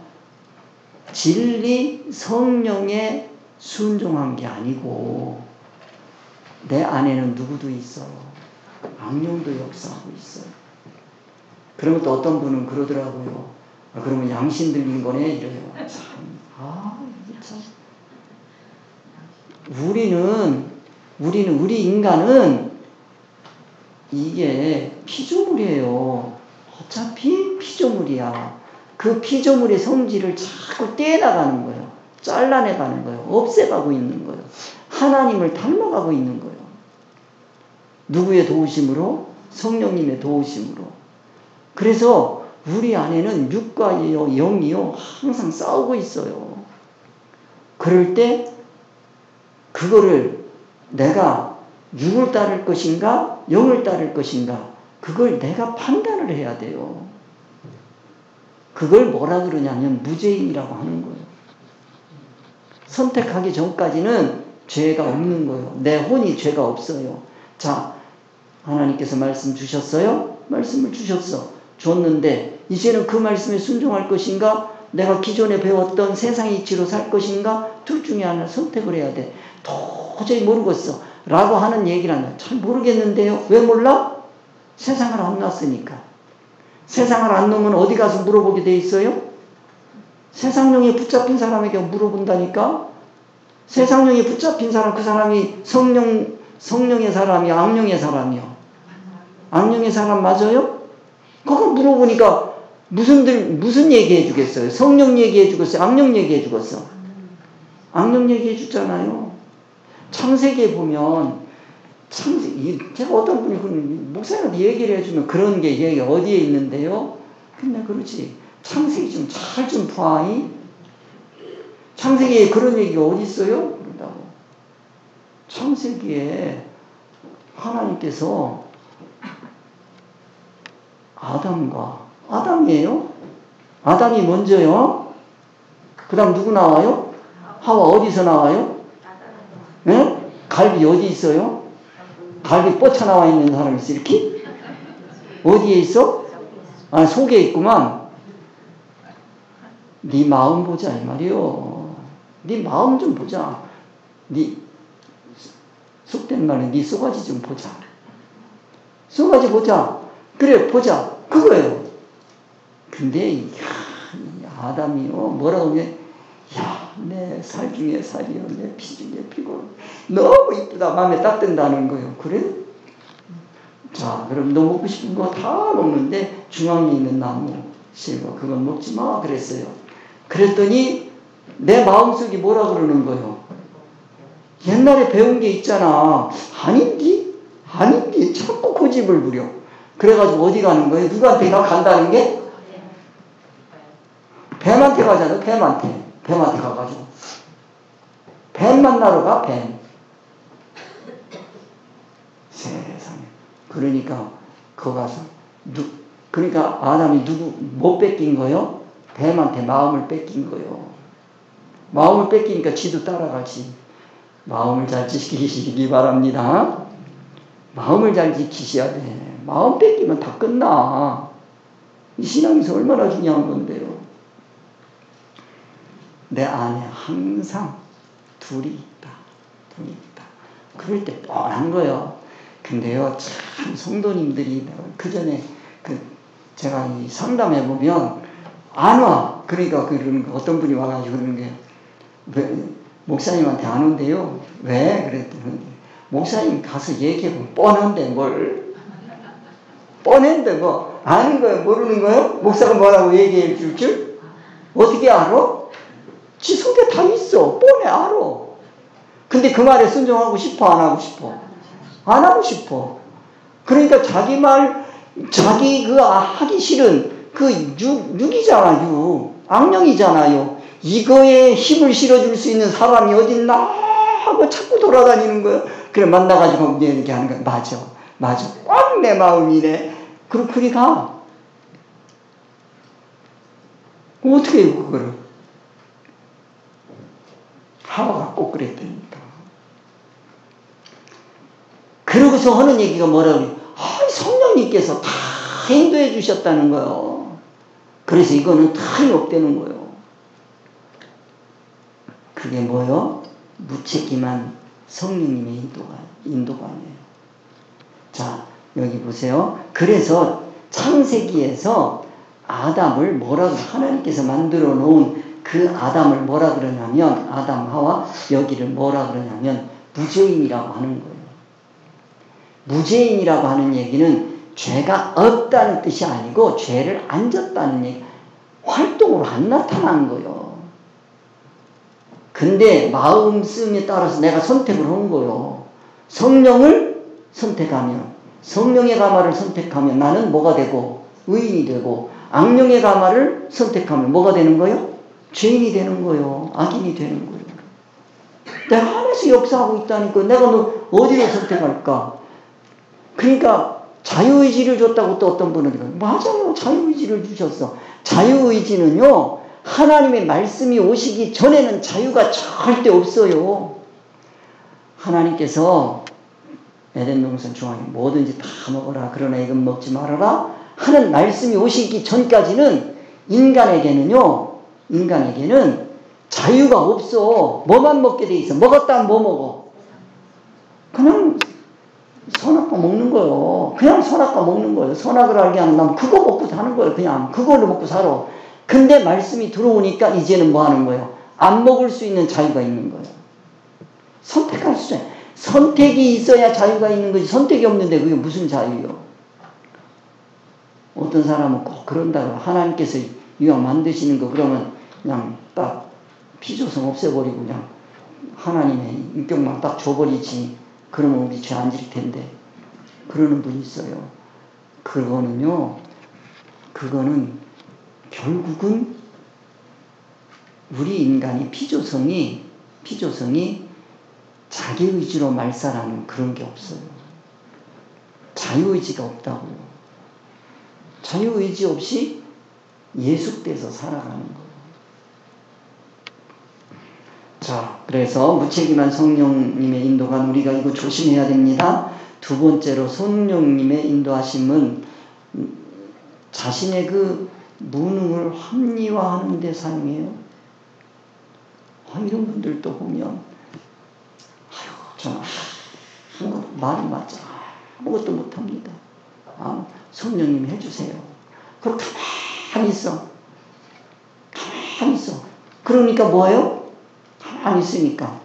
진리 성령에 순종한 게 아니고 내 안에는 누구도 있어. 악령도 역사하고 있어요. 그러면 또 어떤 분은 그러더라고요. 그러면 양심 들린 거네 이래요. 참, 이게 참. 우리 인간은 이게 피조물이에요. 어차피 피조물이야. 그 피조물의 성질을 자꾸 떼어나가는 거예요. 잘라내가는 거예요. 없애가고 있는 거예요. 하나님을 닮아가고 있는 거예요. 누구의 도우심으로? 성령님의 도우심으로. 그래서 우리 안에는 육과 영이요 항상 싸우고 있어요. 그럴 때 그거를 내가 육을 따를 것인가 영을 따를 것인가 그걸 내가 판단을 해야 돼요. 그걸 뭐라 그러냐면 무죄인이라고 하는 거예요. 선택하기 전까지는 죄가 없는 거예요. 내 혼이 죄가 없어요. 자, 하나님께서 말씀 주셨어요? 말씀을 줬는데 이제는 그 말씀에 순종할 것인가 내가 기존에 배웠던 세상 이치로 살 것인가 둘 중에 하나를 선택을 해야 돼. 도저히 모르겠어 라고 하는 얘기를 하면 잘 모르겠는데요. 왜 몰라? 세상을 안 놨으니까. 세상을 안 놓으면 어디 가서 물어보게 돼 있어요? 세상령에 붙잡힌 사람에게 물어본다니까. 세상령에 붙잡힌 사람, 그 사람이 성령의 사람이 악령의 사람이요. 악령의 사람 맞아요? 그거 물어보니까 무슨 얘기해 주겠어요? 성령 얘기해 주겠어요? 악령 얘기해 주겠어? 악령 얘기해 주잖아요. 창세기에 보면 제가 어떤 분이 목사님한테 얘기를 해주면 그런 게 얘기 어디에 있는데요? 근데 그렇지. 창세기 좀 잘 좀 봐이. 창세기에 그런 얘기가 어디 있어요? 그런다고. 창세기에 하나님께서 아담이에요? 아담이 먼저요? 그 다음 누구 나와요? 하와 어디서 나와요? 네? 갈비 어디 있어요? 갈비 뻗쳐나와 있는 사람이 있어 이렇게? 어디에 있어? 아, 속에 있구만. 네 마음 보자 이 말이요. 네 마음 좀 보자. 네 속된 말은 네 쏘가지 좀 보자. 쏘가지 보자. 그래 보자. 그거예요. 근데 아담이요 뭐라고 해? 야, 내 살 중에 살이요, 내 피 중에 피고 너무 이쁘다 마음에 딱 든다는 거예요. 그래? 자, 그럼 너 먹고 싶은 거 다 먹는데 중앙에 있는 나무 실과 그건 먹지 마 그랬어요. 그랬더니 내 마음속이 뭐라 그러는 거예요? 옛날에 배운 게 있잖아. 아닌디? 자꾸 고집을 부려. 그래가지고 어디 가는 거예요? 누구한테 간다는 게? 뱀한테 가잖아. 뱀한테 가가지고 뱀 만나러 가. 뱀. 세상에. 그러니까 거 가서 그러니까 아담이 못 뺏긴 거요? 뱀한테 마음을 뺏긴 거요. 마음을 뺏기니까 지도 따라가지. 마음을 잘 지키시기 바랍니다. 마음을 잘 지키셔야 돼. 마음 뺏기면 다 끝나. 이 신앙에서 얼마나 중요한 건데요. 내 안에 항상 둘이 있다. 그럴 때 뻔한 거예요. 근데요, 참 성도님들이 그 전에 제가 이 상담해 보면 안 와. 그러니까 그러는 거 어떤 분이 와가지고 그러는 게 왜 목사님한테 안 온대요? 왜? 그랬더니 목사님 가서 얘기해보면 뻔한데 뭘? 뻔한데 뭐 아는 거예요? 모르는 거예요? 목사가 뭐라고 얘기해 줄 줄? 어떻게 알아? 지 속에 다 있어. 뻔해 알아. 근데 그 말에 순종하고 싶어? 안 하고 싶어? 안 하고 싶어. 그러니까 자기 하기 싫은 육이잖아. 악령이잖아요. 이거에 힘을 실어줄 수 있는 사람이 어딨나 하고 자꾸 돌아다니는 거예요. 그래 만나가지고 이렇게 하는 거야. 맞아. 꽉 내 마음이네. 그리 가. 어떻게 해요 그거를? 하와가 꼭 그랬다니까. 그러고서 하는 얘기가 뭐라고 성령님께서 다 인도해 주셨다는 거예요. 그래서 이거는 틀림없다는 거예요. 그게 뭐요? 무책임한 성령님의 인도가 아니에요. 자, 여기 보세요. 그래서 창세기에서 아담을 하나님께서 만들어 놓은 그 아담을 뭐라 그러냐면, 아담, 하와, 여기를 뭐라 그러냐면, 무죄인이라고 하는 거예요. 무죄인이라고 하는 얘기는 죄가 없다는 뜻이 아니고, 죄를 안 졌다는 얘기, 활동으로 안 나타난 거예요. 근데 마음씀에 따라서 내가 선택을 한 거예요. 성령을 선택하면, 성령의 가마를 선택하면 나는 뭐가 되고 의인이 되고, 악령의 가마를 선택하면 뭐가 되는 거예요? 죄인이 되는 거예요. 악인이 되는 거예요. 내가 안에서 역사하고 있다니까 내가 너 어디로 선택할까? 그러니까 자유의지를 줬다고 또 어떤 분은 맞아요. 자유의지를 주셨어. 자유의지는요, 하나님의 말씀이 오시기 전에는 자유가 절대 없어요. 하나님께서 에덴 동산 중앙에 뭐든지 다 먹어라. 그러나 이건 먹지 말아라. 하는 말씀이 오시기 전까지는 인간에게는 자유가 없어. 뭐만 먹게 돼 있어. 먹었다면 뭐 먹어? 그냥 선악과 먹는 거예요. 그냥 선악과 먹는 거예요. 선악을 알게 하는 놈 그거 먹고 사는 거예요. 그냥 그걸로 먹고 살아. 근데 말씀이 들어오니까 이제는 뭐 하는 거예요? 안 먹을 수 있는 자유가 있는 거예요. 선택할 수 있어요. 선택이 있어야 자유가 있는 거지. 선택이 없는데 그게 무슨 자유예요? 어떤 사람은 꼭 그런다고 하나님께서 이왕 만드시는 거 그러면 그냥 딱 피조성 없애버리고 그냥 하나님의 인격만 딱 줘버리지. 그러면 우리 죄 안 질 텐데. 그러는 분이 있어요. 그거는 결국은 우리 인간이 피조성이 자기 의지로 말살하는 그런 게 없어요. 자유의지가 없다고요. 자유의지 없이 예속돼서 살아가는 거예요. 자, 그래서 무책임한 성령님의 인도가 우리가 이거 조심해야 됩니다. 두 번째로 성령님의 인도하심은 자신의 그 무능을 합리화하는 데 사용해요. 이런 분들도 보면 저는 말이 맞죠. 아무것도 못합니다. 성령님 해주세요. 그럼 가만히 있어. 가만히 있어. 그러니까 뭐예요? 가만히 있으니까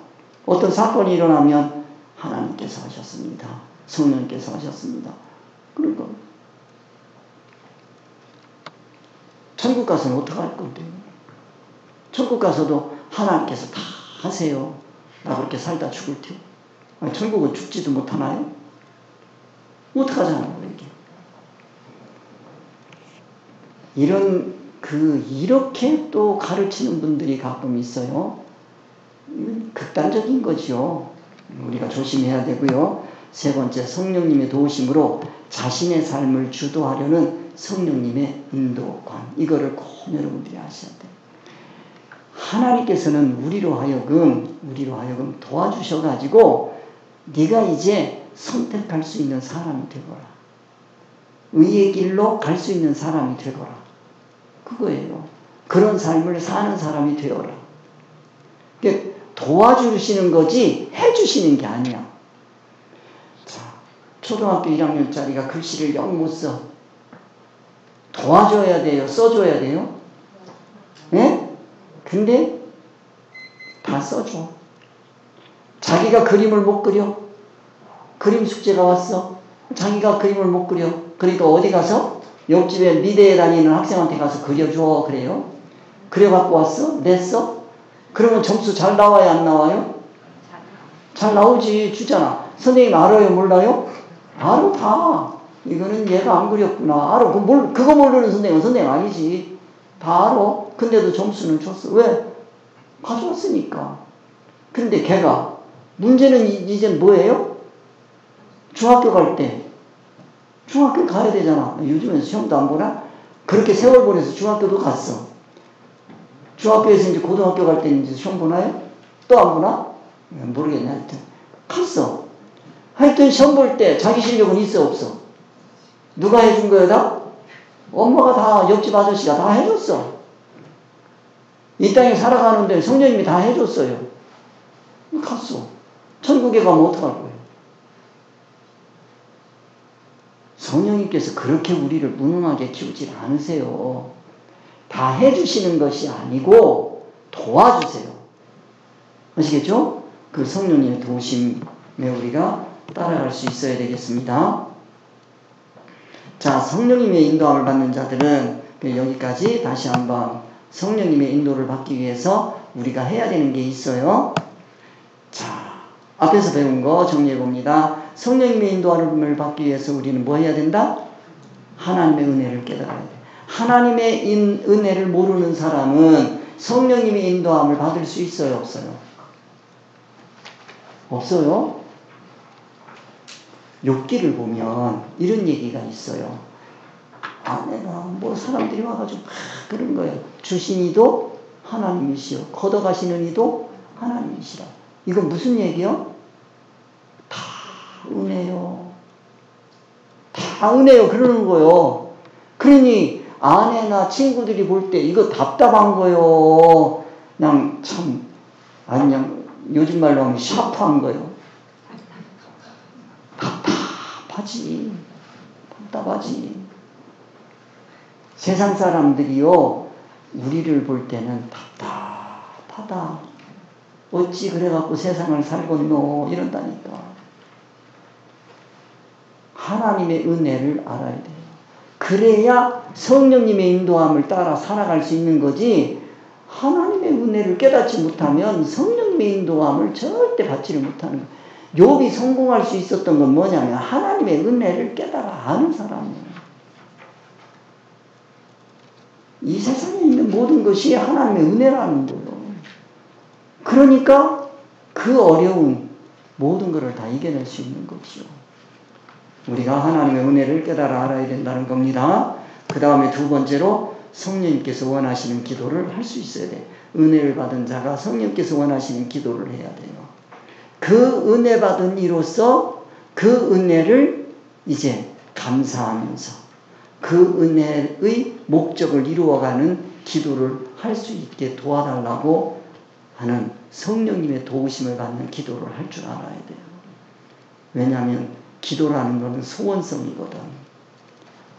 어떤 사건이 일어나면 하나님께서 하셨습니다. 성령님께서 하셨습니다. 그러니까 천국 가서는 어떡할 건데요? 천국 가서도 하나님께서 다 하세요. 나 그렇게 살다 죽을 테요. 천국은 죽지도 못하나요? 어떡하잖아요, 이게. 이렇게 또 가르치는 분들이 가끔 있어요. 극단적인 거죠. 우리가 조심해야 되고요. 세 번째, 성령님의 도우심으로 자신의 삶을 주도하려는 성령님의 인도관. 이거를 꼭 여러분들이 아셔야 돼요. 하나님께서는 우리로 하여금 도와주셔가지고 네가 이제 선택할 수 있는 사람이 되거라. 의의 길로 갈 수 있는 사람이 되거라. 그거예요. 그런 삶을 사는 사람이 되어라. 도와주시는 거지 해주시는 게 아니야. 자, 초등학교 1학년짜리가 글씨를 영 못 써. 도와줘야 돼요? 써줘야 돼요? 네? 근데 다 써줘. 자기가 그림을 못 그려. 그림 숙제가 왔어. 자기가 그림을 못 그려. 그러니까 어디 가서? 옆집에 미대에 다니는 학생한테 가서 그려줘. 그래요. 그려갖고 왔어? 냈어? 그러면 점수 잘 나와요? 안 나와요? 잘 나오지. 주잖아. 선생님 알아요? 몰라요? 알아 다. 이거는 얘가 안 그렸구나. 알아. 그거 모르는 선생님은 선생님 아니지. 다 알아. 근데도 점수는 줬어. 왜? 가져왔으니까. 근데 걔가 문제는 이젠 뭐예요? 중학교 갈 때. 중학교 가야 되잖아. 요즘엔 시험도 안 보나? 그렇게 세월 보내서 중학교도 갔어. 중학교에서 이제 고등학교 갈 때 이제 시험 보나요? 또 안 보나? 모르겠네. 하여튼. 갔어. 하여튼 시험 볼 때 자기 실력은 있어, 없어? 누가 해준 거야, 다? 엄마가 다, 옆집 아저씨가 다 해줬어. 이 땅에 살아가는데 성령님이 다 해줬어요. 갔어. 천국에 가면 어떡할 거예요? 성령님께서 그렇게 우리를 무능하게 키우지 않으세요. 다 해주시는 것이 아니고 도와주세요. 아시겠죠? 그 성령님의 도우심에 우리가 따라갈 수 있어야 되겠습니다. 자, 성령님의 인도함을 받는 자들은 여기까지 다시 한번 성령님의 인도를 받기 위해서 우리가 해야 되는 게 있어요. 자, 앞에서 배운 거 정리해 봅니다. 성령님의 인도함을 받기 위해서 우리는 뭐 해야 된다? 하나님의 은혜를 깨달아야 돼. 하나님의 은혜를 모르는 사람은 성령님의 인도함을 받을 수 있어요? 없어요? 없어요? 욥기를 보면 이런 얘기가 있어요. 내가 뭐 사람들이 와가지고 그런 거예요. 주신 이도 하나님이시오. 걷어가시는 이도 하나님이시라. 이건 무슨 얘기요? 다 은혜요. 다 은혜요. 그러는 거요. 그러니 아내나 친구들이 볼 때 이거 답답한 거요. 그냥 참 그냥 요즘 말로 하면 샤프한 거요. 답답하지. 세상 사람들이요, 우리를 볼 때는 답답하다. 어찌 그래갖고 세상을 살겠노? 이런다니까. 하나님의 은혜를 알아야 돼요. 그래야 성령님의 인도함을 따라 살아갈 수 있는 거지, 하나님의 은혜를 깨닫지 못하면 성령님의 인도함을 절대 받지를 못하는 거예요. 욥이 성공할 수 있었던 건 뭐냐면 하나님의 은혜를 깨달아 아는 사람이에요. 이 세상에 있는 모든 것이 하나님의 은혜라는 거예요. 그러니까 그 어려운 모든 것을 다 이겨낼 수 있는 거죠. 우리가 하나님의 은혜를 깨달아 알아야 된다는 겁니다. 그 다음에 두 번째로 성령님께서 원하시는 기도를 할 수 있어야 돼. 은혜를 받은 자가 성령님께서 원하시는 기도를 해야 돼요. 그 은혜 받은 이로써 그 은혜를 이제 감사하면서 그 은혜의 목적을 이루어가는 기도를 할 수 있게 도와달라고 하는 성령님의 도우심을 받는 기도를 할 줄 알아야 돼요. 왜냐하면 기도라는 것은 소원성이거든.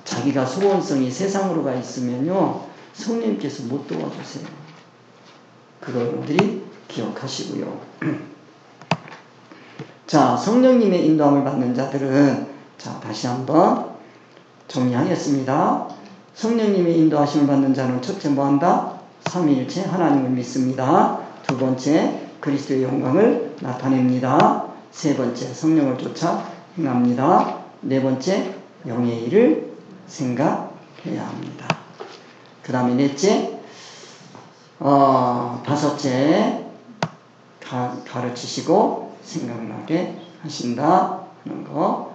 자기가 소원성이 세상으로 가 있으면요, 성령님께서 못 도와주세요. 그것들이 기억하시고요. 자, 성령님의 인도함을 받는 자들은, 자, 다시 한번 정리하겠습니다. 성령님의 인도하심을 받는 자는 첫째 뭐 한다? 삼위일체 하나님을 믿습니다. 두 번째, 그리스도의 영광을 나타냅니다. 세 번째, 성령을 쫓아 행합니다. 네 번째, 영의 일을 생각해야 합니다. 그 다음에 넷째, 다섯째, 가르치시고 생각나게 하신다 하는 거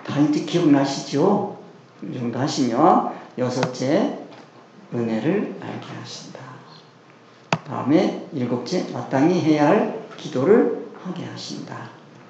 다 이제 기억나시죠? 이 정도 하시면 여섯째, 은혜를 알게 하신다. 다음에 일곱째, 마땅히 해야 할 기도를 하게 하신다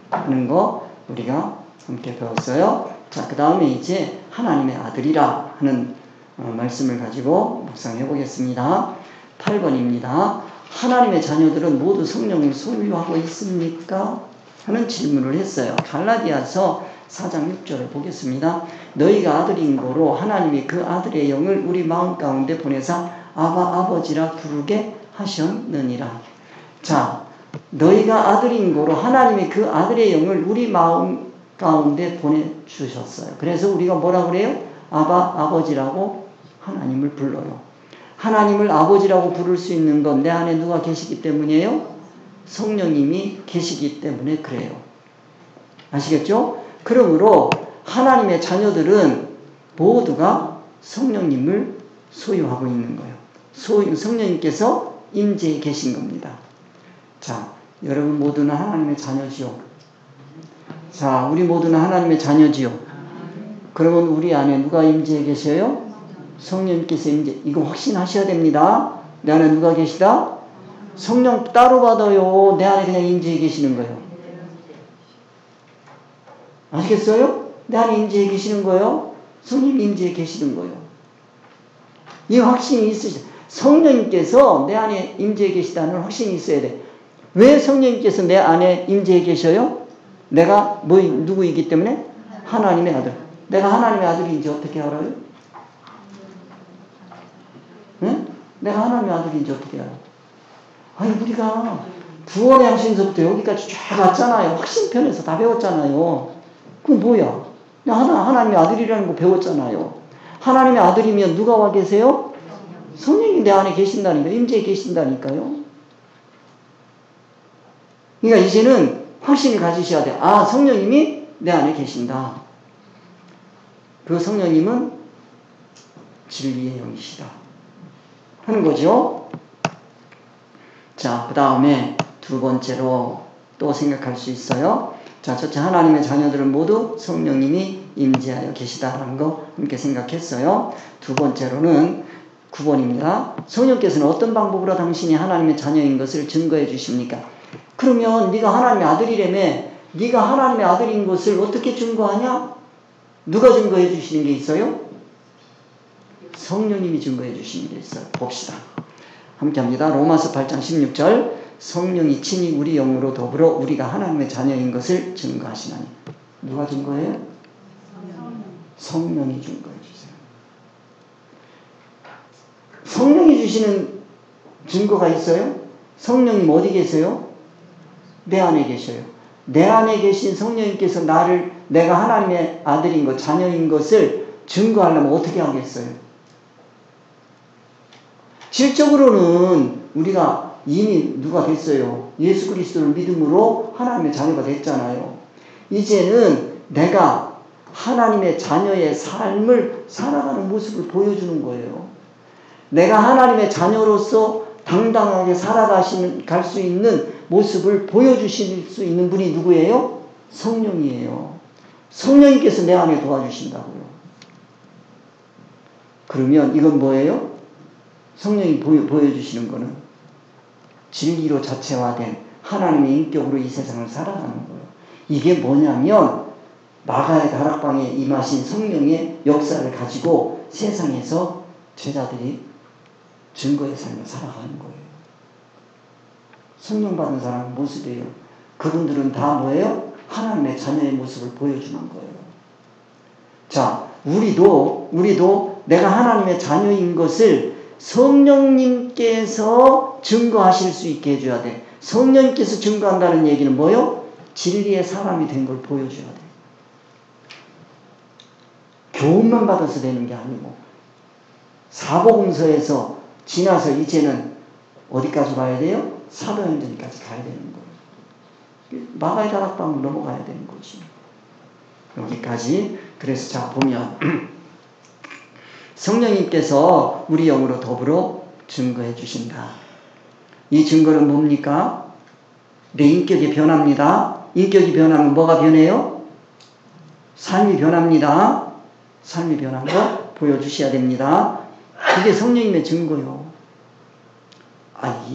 하는 거 우리가 함께 배웠어요. 자, 그 다음에 이제 하나님의 아들이라 하는 말씀을 가지고 묵상해 보겠습니다. 8번입니다. 하나님의 자녀들은 모두 성령을 소유하고 있습니까? 하는 질문을 했어요. 갈라디아서 4장 6절을 보겠습니다. 너희가 아들인 고로 하나님이 그 아들의 영을 우리 마음 가운데 보내사 아바 아버지라 부르게 하셨느니라. 자, 너희가 아들인 고로 하나님이 그 아들의 영을 우리 마음 가운데 보내주셨어요. 그래서 우리가 뭐라 그래요? 아바 아버지라고 하나님을 불러요. 하나님을 아버지라고 부를 수 있는 건 내 안에 누가 계시기 때문이에요? 성령님이 계시기 때문에 그래요. 아시겠죠? 그러므로 하나님의 자녀들은 모두가 성령님을 소유하고 있는 거예요. 성령님께서 임재해 계신 겁니다. 자, 여러분 모두는 하나님의 자녀지요. 자, 우리 모두는 하나님의 자녀지요. 그러면 우리 안에 누가 임재해 계셔요? 성령님께서 임재. 이거 확신하셔야 됩니다. 내 안에 누가 계시다? 성령 따로 받아요. 내 안에 그냥 임재해 계시는 거예요. 아시겠어요? 내 안에 임재해 계시는 거예요. 성령 임재해 계시는 거예요. 이 확신이 있으시다. 성령님께서 내 안에 임재해 계시다는 확신이 있어야 돼. 왜 성령님께서 내 안에 임재해 계셔요? 내가 누구이기 때문에? 하나님의 아들. 내가 하나님의 아들인지 어떻게 알아요? 네? 내가 하나님의 아들인지 어떻게 알아요? 아니, 우리가 구원의 확신서부터 여기까지 쫙 왔잖아요. 확신편에서 다 배웠잖아요. 그건 뭐야? 하나님의 아들이라는 거 배웠잖아요. 하나님의 아들이면 누가 와 계세요? 성령이 내 안에 계신다니까, 임재해 계신다니까요. 그러니까 이제는 확신을 가지셔야 돼요. 아, 성령님이 내 안에 계신다. 그 성령님은 진리의 영이시다 하는 거죠. 자, 그 다음에 두 번째로 또 생각할 수 있어요. 자, 첫째, 하나님의 자녀들은 모두 성령님이 임재하여 계시다라는 거 함께 생각했어요. 두 번째로는 9번입니다. 성령께서는 어떤 방법으로 당신이 하나님의 자녀인 것을 증거해 주십니까? 그러면 네가 하나님의 아들이라며, 네가 하나님의 아들인 것을 어떻게 증거하냐? 누가 증거해 주시는 게 있어요? 성령님이 증거해 주시는 게 있어요. 봅시다. 함께 합니다. 로마서 8장 16절. 성령이 친히 우리 영으로 더불어 우리가 하나님의 자녀인 것을 증거하시나니. 누가 증거해요? 성령이 증거해 주세요. 성령이 주시는 증거가 있어요? 성령님 어디 계세요? 내 안에 계셔요. 내 안에 계신 성령님께서 내가 하나님의 아들인 것, 자녀인 것을 증거하려면 어떻게 하겠어요? 실적으로는 우리가 이미 누가 됐어요? 예수 그리스도를 믿음으로 하나님의 자녀가 됐잖아요. 이제는 내가 하나님의 자녀의 삶을 살아가는 모습을 보여주는 거예요. 내가 하나님의 자녀로서 당당하게 갈 수 있는 모습을 보여주실 수 있는 분이 누구예요? 성령이에요. 성령님께서 내 안에 도와주신다고요. 그러면 이건 뭐예요? 성령이 보여주시는 거는 진리로 자체화된 하나님의 인격으로 이 세상을 살아가는 거예요. 이게 뭐냐면 마가의 다락방에 임하신 성령의 역사를 가지고 세상에서 제자들이 증거의 삶을 살아가는 거예요. 성령 받은 사람은 모습이에요. 그분들은 다 뭐예요? 하나님의 자녀의 모습을 보여주는 거예요. 자, 우리도 내가 하나님의 자녀인 것을 성령님께서 증거하실 수 있게 해줘야 돼. 성령님께서 증거한다는 얘기는 뭐예요? 진리의 사람이 된 걸 보여줘야 돼. 교훈만 받아서 되는 게 아니고 사복음서에서 지나서 이제는 어디까지 가야 돼요? 사도행전까지 가야 되는 거예요. 마가의 다락방으로 넘어가야 되는 거지. 여기까지. 그래서 자 보면 성령님께서 우리 영으로 더불어 증거해 주신다. 이 증거는 뭡니까? 내 인격이 변합니다. 인격이 변하면 뭐가 변해요? 삶이 변합니다. 삶이 변한 거 보여주셔야 됩니다. 그게 성령님의 증거요.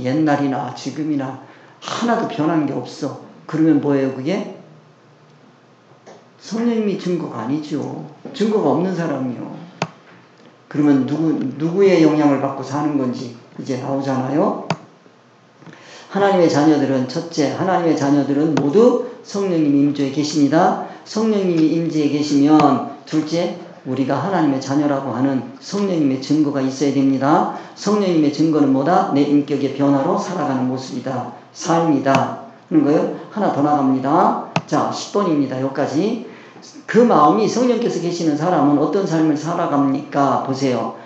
옛날이나 지금이나 하나도 변한 게 없어. 그러면 뭐예요 그게? 성령님이 증거가 아니죠. 증거가 없는 사람이요. 그러면 누구의 영향을 받고 사는 건지 이제 나오잖아요. 하나님의 자녀들은 첫째, 하나님의 자녀들은 모두 성령님이 임재해 계십니다. 성령님이 임재해 계시면 둘째, 우리가 하나님의 자녀라고 하는 성령님의 증거가 있어야 됩니다. 성령님의 증거는 뭐다? 내 인격의 변화로 살아가는 모습이다. 삶이다. 하는 거예요. 하나 더 나갑니다. 자, 10번입니다. 여기까지. 그 마음이 성령께서 계시는 사람은 어떤 삶을 살아갑니까? 보세요.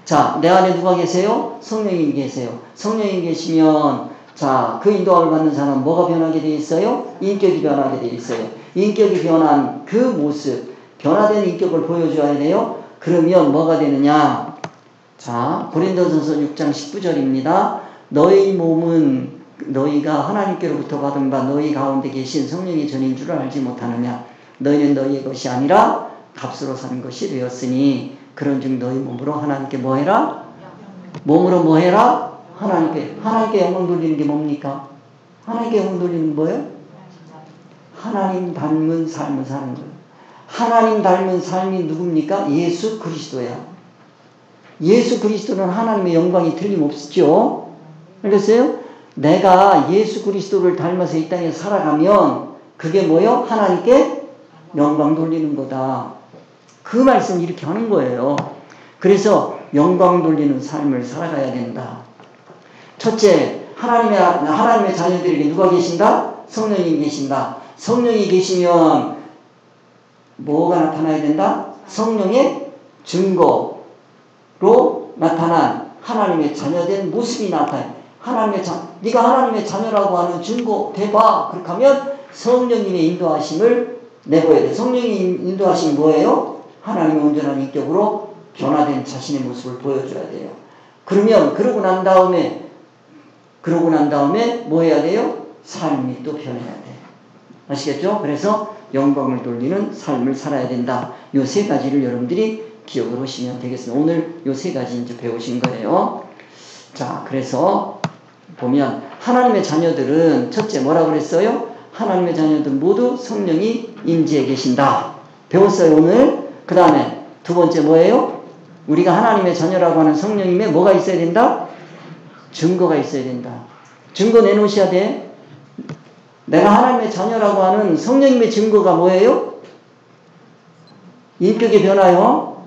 자, 내 안에 누가 계세요? 성령님이 계세요. 성령님이 계시면 자, 그 인도함을 받는 사람은 뭐가 변하게 되어 있어요? 인격이 변하게 되어 있어요. 인격이 변한 그 모습, 변화된 인격을 보여줘야 돼요. 그러면 뭐가 되느냐? 자, 고린도전서 6장 19절입니다. 너희 몸은 너희가 하나님께로부터 받은 바 너희 가운데 계신 성령의 전인 줄 알지 못하느냐? 너희는 너희의 것이 아니라 값으로 사는 것이 되었으니 그런즉 너희 몸으로 하나님께 뭐 해라? 몸으로 뭐 해라? 하나님께 영광 돌리는 게 뭡니까? 하나님께 영광 돌리는 뭐예요? 하나님 닮은 삶을 사는 거예요. 하나님 닮은 삶이 누굽니까? 예수 그리스도야. 예수 그리스도는 하나님의 영광이 틀림없죠. 알겠어요? 내가 예수 그리스도를 닮아서 이 땅에 살아가면 그게 뭐예요? 하나님께 영광 돌리는 거다. 그 말씀 이렇게 하는 거예요. 그래서 영광 돌리는 삶을 살아가야 된다. 첫째, 하나님의 자녀들에게 누가 계신다? 성령이 계신다. 성령이 계시면 뭐가 나타나야 된다? 성령의 증거로 나타난 하나님의 자녀된 모습이 나타나요. 네가 하나님의 자녀라고 하는 증거 대봐. 그렇게 하면 성령님의 인도하심을 내보여야 돼. 성령의 인도하심이 뭐예요? 하나님의 온전한 인격으로 변화된 자신의 모습을 보여줘야 돼요. 그러면 그러고 난 다음에 뭐 해야 돼요? 삶이 또 변해야 돼. 아시겠죠? 그래서 영광을 돌리는 삶을 살아야 된다. 요 세 가지를 여러분들이 기억을 하시면 되겠습니다. 오늘 요 세 가지 이제 배우신 거예요. 자, 그래서 보면 하나님의 자녀들은 첫째 뭐라고 그랬어요? 하나님의 자녀들 모두 성령이 임재해 계신다. 배웠어요, 오늘. 그 다음에 두 번째 뭐예요? 우리가 하나님의 자녀라고 하는 성령님의 뭐가 있어야 된다? 증거가 있어야 된다. 증거 내놓으셔야 돼. 내가 하나님의 자녀라고 하는 성령님의 증거가 뭐예요? 인격의 변화요.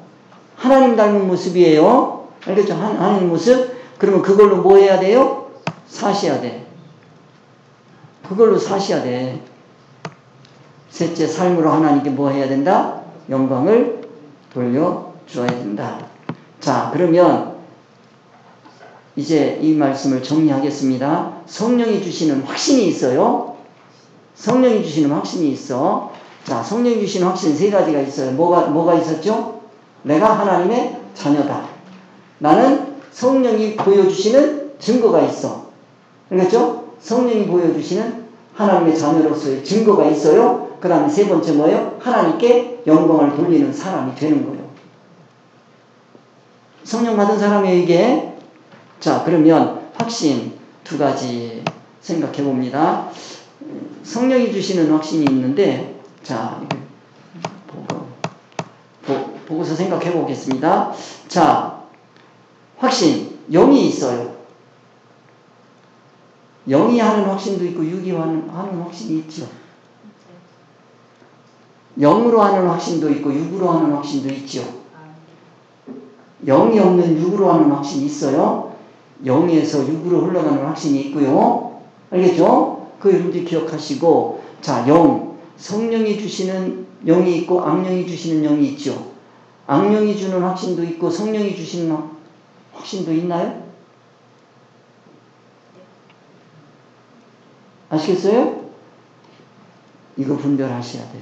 하나님 닮은 모습이에요. 알겠죠? 하나님 모습. 그러면 그걸로 뭐 해야 돼요? 사셔야 돼. 그걸로 사셔야 돼. 셋째, 삶으로 하나님께 뭐 해야 된다? 영광을 돌려줘야 된다. 자, 그러면 이제 이 말씀을 정리하겠습니다. 성령이 주시는 확신이 있어요. 성령이 주시는 확신이 있어. 자, 성령이 주시는 확신 세 가지가 있어요. 뭐가 있었죠? 내가 하나님의 자녀다. 나는 성령이 보여주시는 증거가 있어. 알겠죠? 성령이 보여주시는 하나님의 자녀로서의 증거가 있어요. 그 다음에 세 번째 뭐예요? 하나님께 영광을 돌리는 사람이 되는 거예요. 성령 받은 사람에게 자 그러면 확신 두 가지 생각해 봅니다. 성령이 주시는 확신이 있는데 자 보고서 생각해 보겠습니다. 자 확신 영이 있어요. 영이 하는 확신도 있고 육이 하는 확신이 있죠. 영으로 하는 확신도 있고 육으로 하는 확신도 있죠. 영이 없는 육으로 하는 확신이 있어요. 영에서 육으로 흘러가는 확신이 있고요. 알겠죠? 그 여러분들이 기억하시고 자 영 성령이 주시는 영이 있고 악령이 주시는 영이 있죠. 악령이 주는 확신도 있고 성령이 주시는 확신도 있나요? 아시겠어요? 이거 분별하셔야 돼요.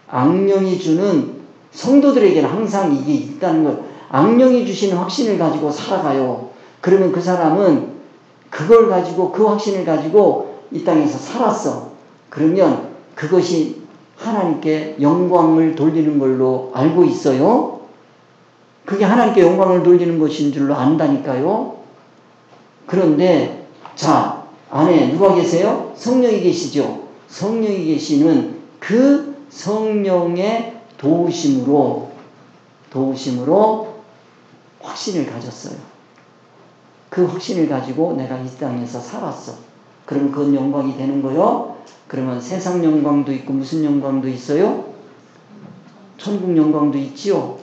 악령이 주는 성도들에게는 항상 이게 있다는 걸 악령이 주시는 확신을 가지고 살아가요. 그러면 그 사람은 그걸 가지고 그 확신을 가지고 이 땅에서 살았어. 그러면 그것이 하나님께 영광을 돌리는 걸로 알고 있어요. 그게 하나님께 영광을 돌리는 것인 줄로 안다니까요. 그런데 자 안에 누가 계세요? 성령이 계시죠. 성령이 계시는 그 성령의 도우심으로 확신을 가졌어요. 그 확신을 가지고 내가 이 땅에서 살았어. 그럼 그건 영광이 되는 거요. 그러면 세상 영광도 있고 무슨 영광도 있어요? 천국 영광도 있지요.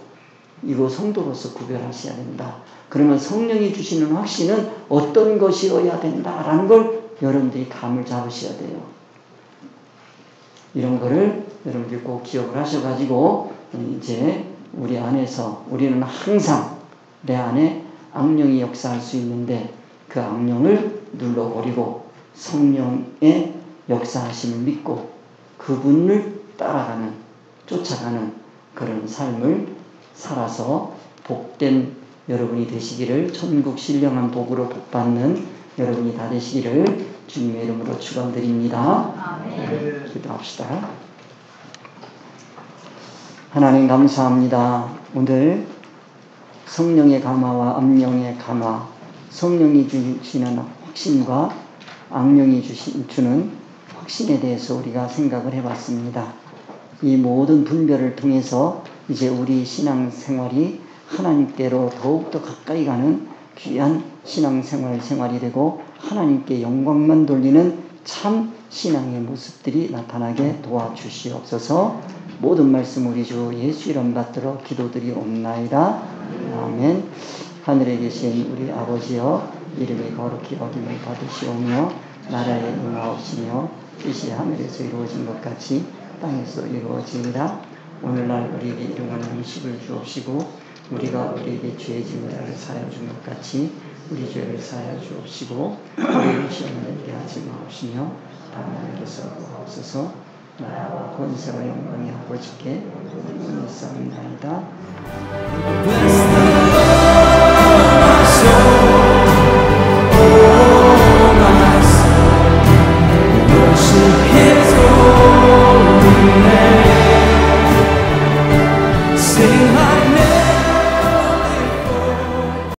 이거 성도로서 구별하셔야 된다. 그러면 성령이 주시는 확신은 어떤 것이어야 된다라는 걸 여러분들이 감을 잡으셔야 돼요. 이런 거를 여러분들이 꼭 기억을 하셔가지고 이제 우리 안에서 우리는 항상 내 안에 악령이 역사할 수 있는데 그 악령을 눌러버리고 성령의 역사하심을 믿고 그분을 따라가는 쫓아가는 그런 삶을 살아서 복된 여러분이 되시기를 천국 신령한 복으로 복받는 여러분이 다 되시기를 주님의 이름으로 축원드립니다. 네, 기도합시다. 하나님 감사합니다. 오늘 성령의 감화와 악령의 감화, 성령이 주시는 확신과 악령이 주는 확신에 대해서 우리가 생각을 해봤습니다. 이 모든 분별을 통해서 이제 우리 신앙생활이 하나님께로 더욱더 가까이 가는 귀한 신앙생활이 되고 하나님께 영광만 돌리는 참 신앙의 모습들이 나타나게 도와주시옵소서. 모든 말씀 우리 주 예수 이름 받들어 기도드리옵나이다. 아멘. 하늘에 계신 우리 아버지여 이름이 거룩히 여김을 받으시오며 나라에 임하옵시며 뜻이 하늘에서 이루어진 것 같이 땅에서 이루어지이다. 오늘날 우리에게 일용할 음식을 주옵시고 우리가 우리에게 죄의 짐을 사하여 준 것 같이 우리 죄를 사하여 주옵시고 우리를 시험에 들게 하지 마옵시며 다만 우리에게서 구하옵소서. 나라와 권세와 영광이 아버지께 영원히 있사옵나이다.